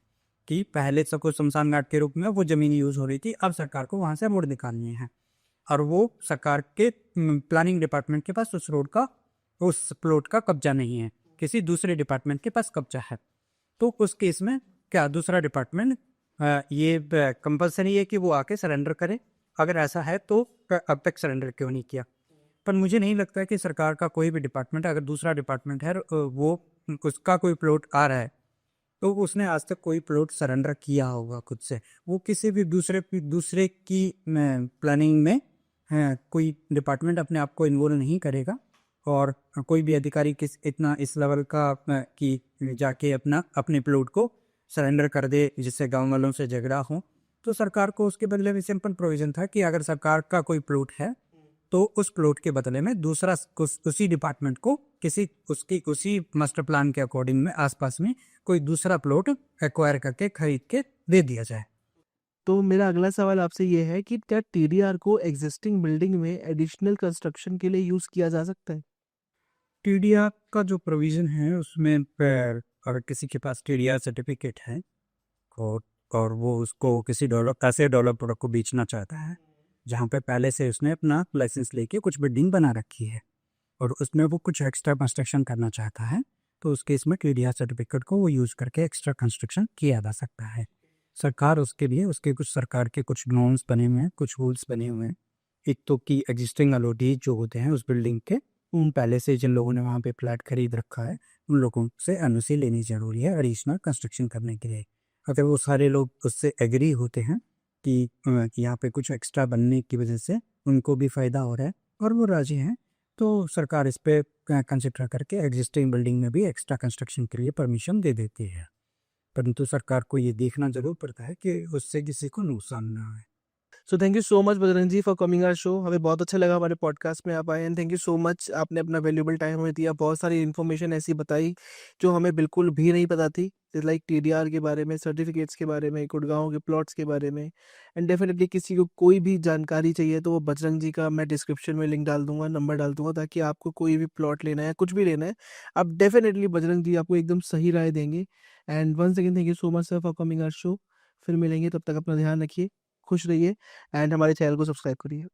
कि पहले सब कुछ शमशान घाट के रूप में वो ज़मीन यूज़ हो रही थी, अब सरकार को वहाँ से मोड़ निकालनी है, और वो सरकार के प्लानिंग डिपार्टमेंट के पास उस प्लॉट का कब्जा नहीं है, किसी दूसरे डिपार्टमेंट के पास कब्जा है। तो उस केस में क्या दूसरा डिपार्टमेंट ये कंपलसरी है कि वो आके सरेंडर करे? अगर ऐसा है तो अब तक सरेंडर क्यों नहीं किया? पर मुझे नहीं लगता कि सरकार का कोई भी डिपार्टमेंट, अगर दूसरा डिपार्टमेंट है वो उसका कोई प्लॉट आ रहा है तो उसने आज तक कोई प्लॉट सरेंडर किया होगा खुद से। वो किसी भी दूसरे की प्लानिंग में कोई डिपार्टमेंट अपने आप को इन्वॉल्व नहीं करेगा, और कोई भी अधिकारी इस लेवल का कि जाके अपने प्लॉट को सरेंडर कर दे जिससे गांव वालों से झगड़ा हो। तो सरकार को उसके बदले में सिंपल प्रोविजन था कि अगर सरकार का कोई प्लॉट है तो उस प्लॉट के बदले में दूसरा उसी डिपार्टमेंट को उसी मास्टर प्लान के अकॉर्डिंग में आसपास में कोई दूसरा प्लॉट एक्वायर करके खरीद के दे दिया जाए। तो मेरा अगला सवाल आपसे ये है कि क्या टीडीआर को एग्जिस्टिंग बिल्डिंग में एडिशनल कंस्ट्रक्शन के लिए यूज किया जा सकता है? टीडीआर का जो प्रोविजन है उसमें अगर किसी के पास टीडीआर सर्टिफिकेट है और वो उसको किसी ऐसे डेवलपर को बेचना चाहता है जहाँ पे पहले से उसने अपना लाइसेंस लेके कुछ बिल्डिंग बना रखी है और उसमें वो कुछ एक्स्ट्रा कंस्ट्रक्शन करना चाहता है, तो उस केस में टीडीआर सर्टिफिकेट को वो यूज़ करके एक्स्ट्रा कंस्ट्रक्शन किया जा सकता है। सरकार उसके लिए उसके कुछ सरकार के कुछ नॉर्म्स बने हुए हैं, कुछ रूल्स बने हुए हैं एक तो कि एग्जिस्टिंग अलॉटी जो होते हैं उस बिल्डिंग के, उन पहले से जिन लोगों ने वहाँ पे फ्लैट खरीद रखा है उन लोगों से एनओसी लेनी ज़रूरी है एडिशनल कंस्ट्रक्शन करने के लिए। अगर वो सारे लोग उससे एग्री होते हैं कि यहाँ पे कुछ एक्स्ट्रा बनने की वजह से उनको भी फ़ायदा हो रहा है और वो राज़ी हैं, तो सरकार इस पे कंसिडर करके एग्जिस्टिंग बिल्डिंग में भी एक्स्ट्रा कंस्ट्रक्शन के लिए परमिशन दे देती है। परंतु सरकार को ये देखना ज़रूर पड़ता है कि उससे किसी को नुकसान ना आए। So thank you so much Bajrang ji for coming our show. हमें बहुत अच्छा लगा हमारे पॉडकास्ट में आप आए and thank you so much, आपने अपना वैल्यूएबल टाइम हमें दिया, बहुत सारी इन्फॉर्मेशन ऐसी बताई जो हमें बिल्कुल भी नहीं पता थी, जैसे लाइक टीडीआर के बारे में, सर्टिफिकेट्स के बारे में, गुड़गांव के प्लॉट्स के बारे में। एंड डेफिनेटली किसी को कोई भी जानकारी चाहिए तो वो बजरंग जी का मैं डिस्क्रिप्शन में लिंक डाल दूंगा, नंबर डाल दूंगा, ताकि आपको कोई भी प्लॉट लेना है, कुछ भी लेना है, आप डेफिनेटली बजरंग जी आपको एकदम सही राय देंगे। And once again thank you so much sir for coming our show. फिर मिलेंगे, तब तक अपना ध्यान रखिए, खुश रहिए एंड हमारे चैनल को सब्सक्राइब करिए।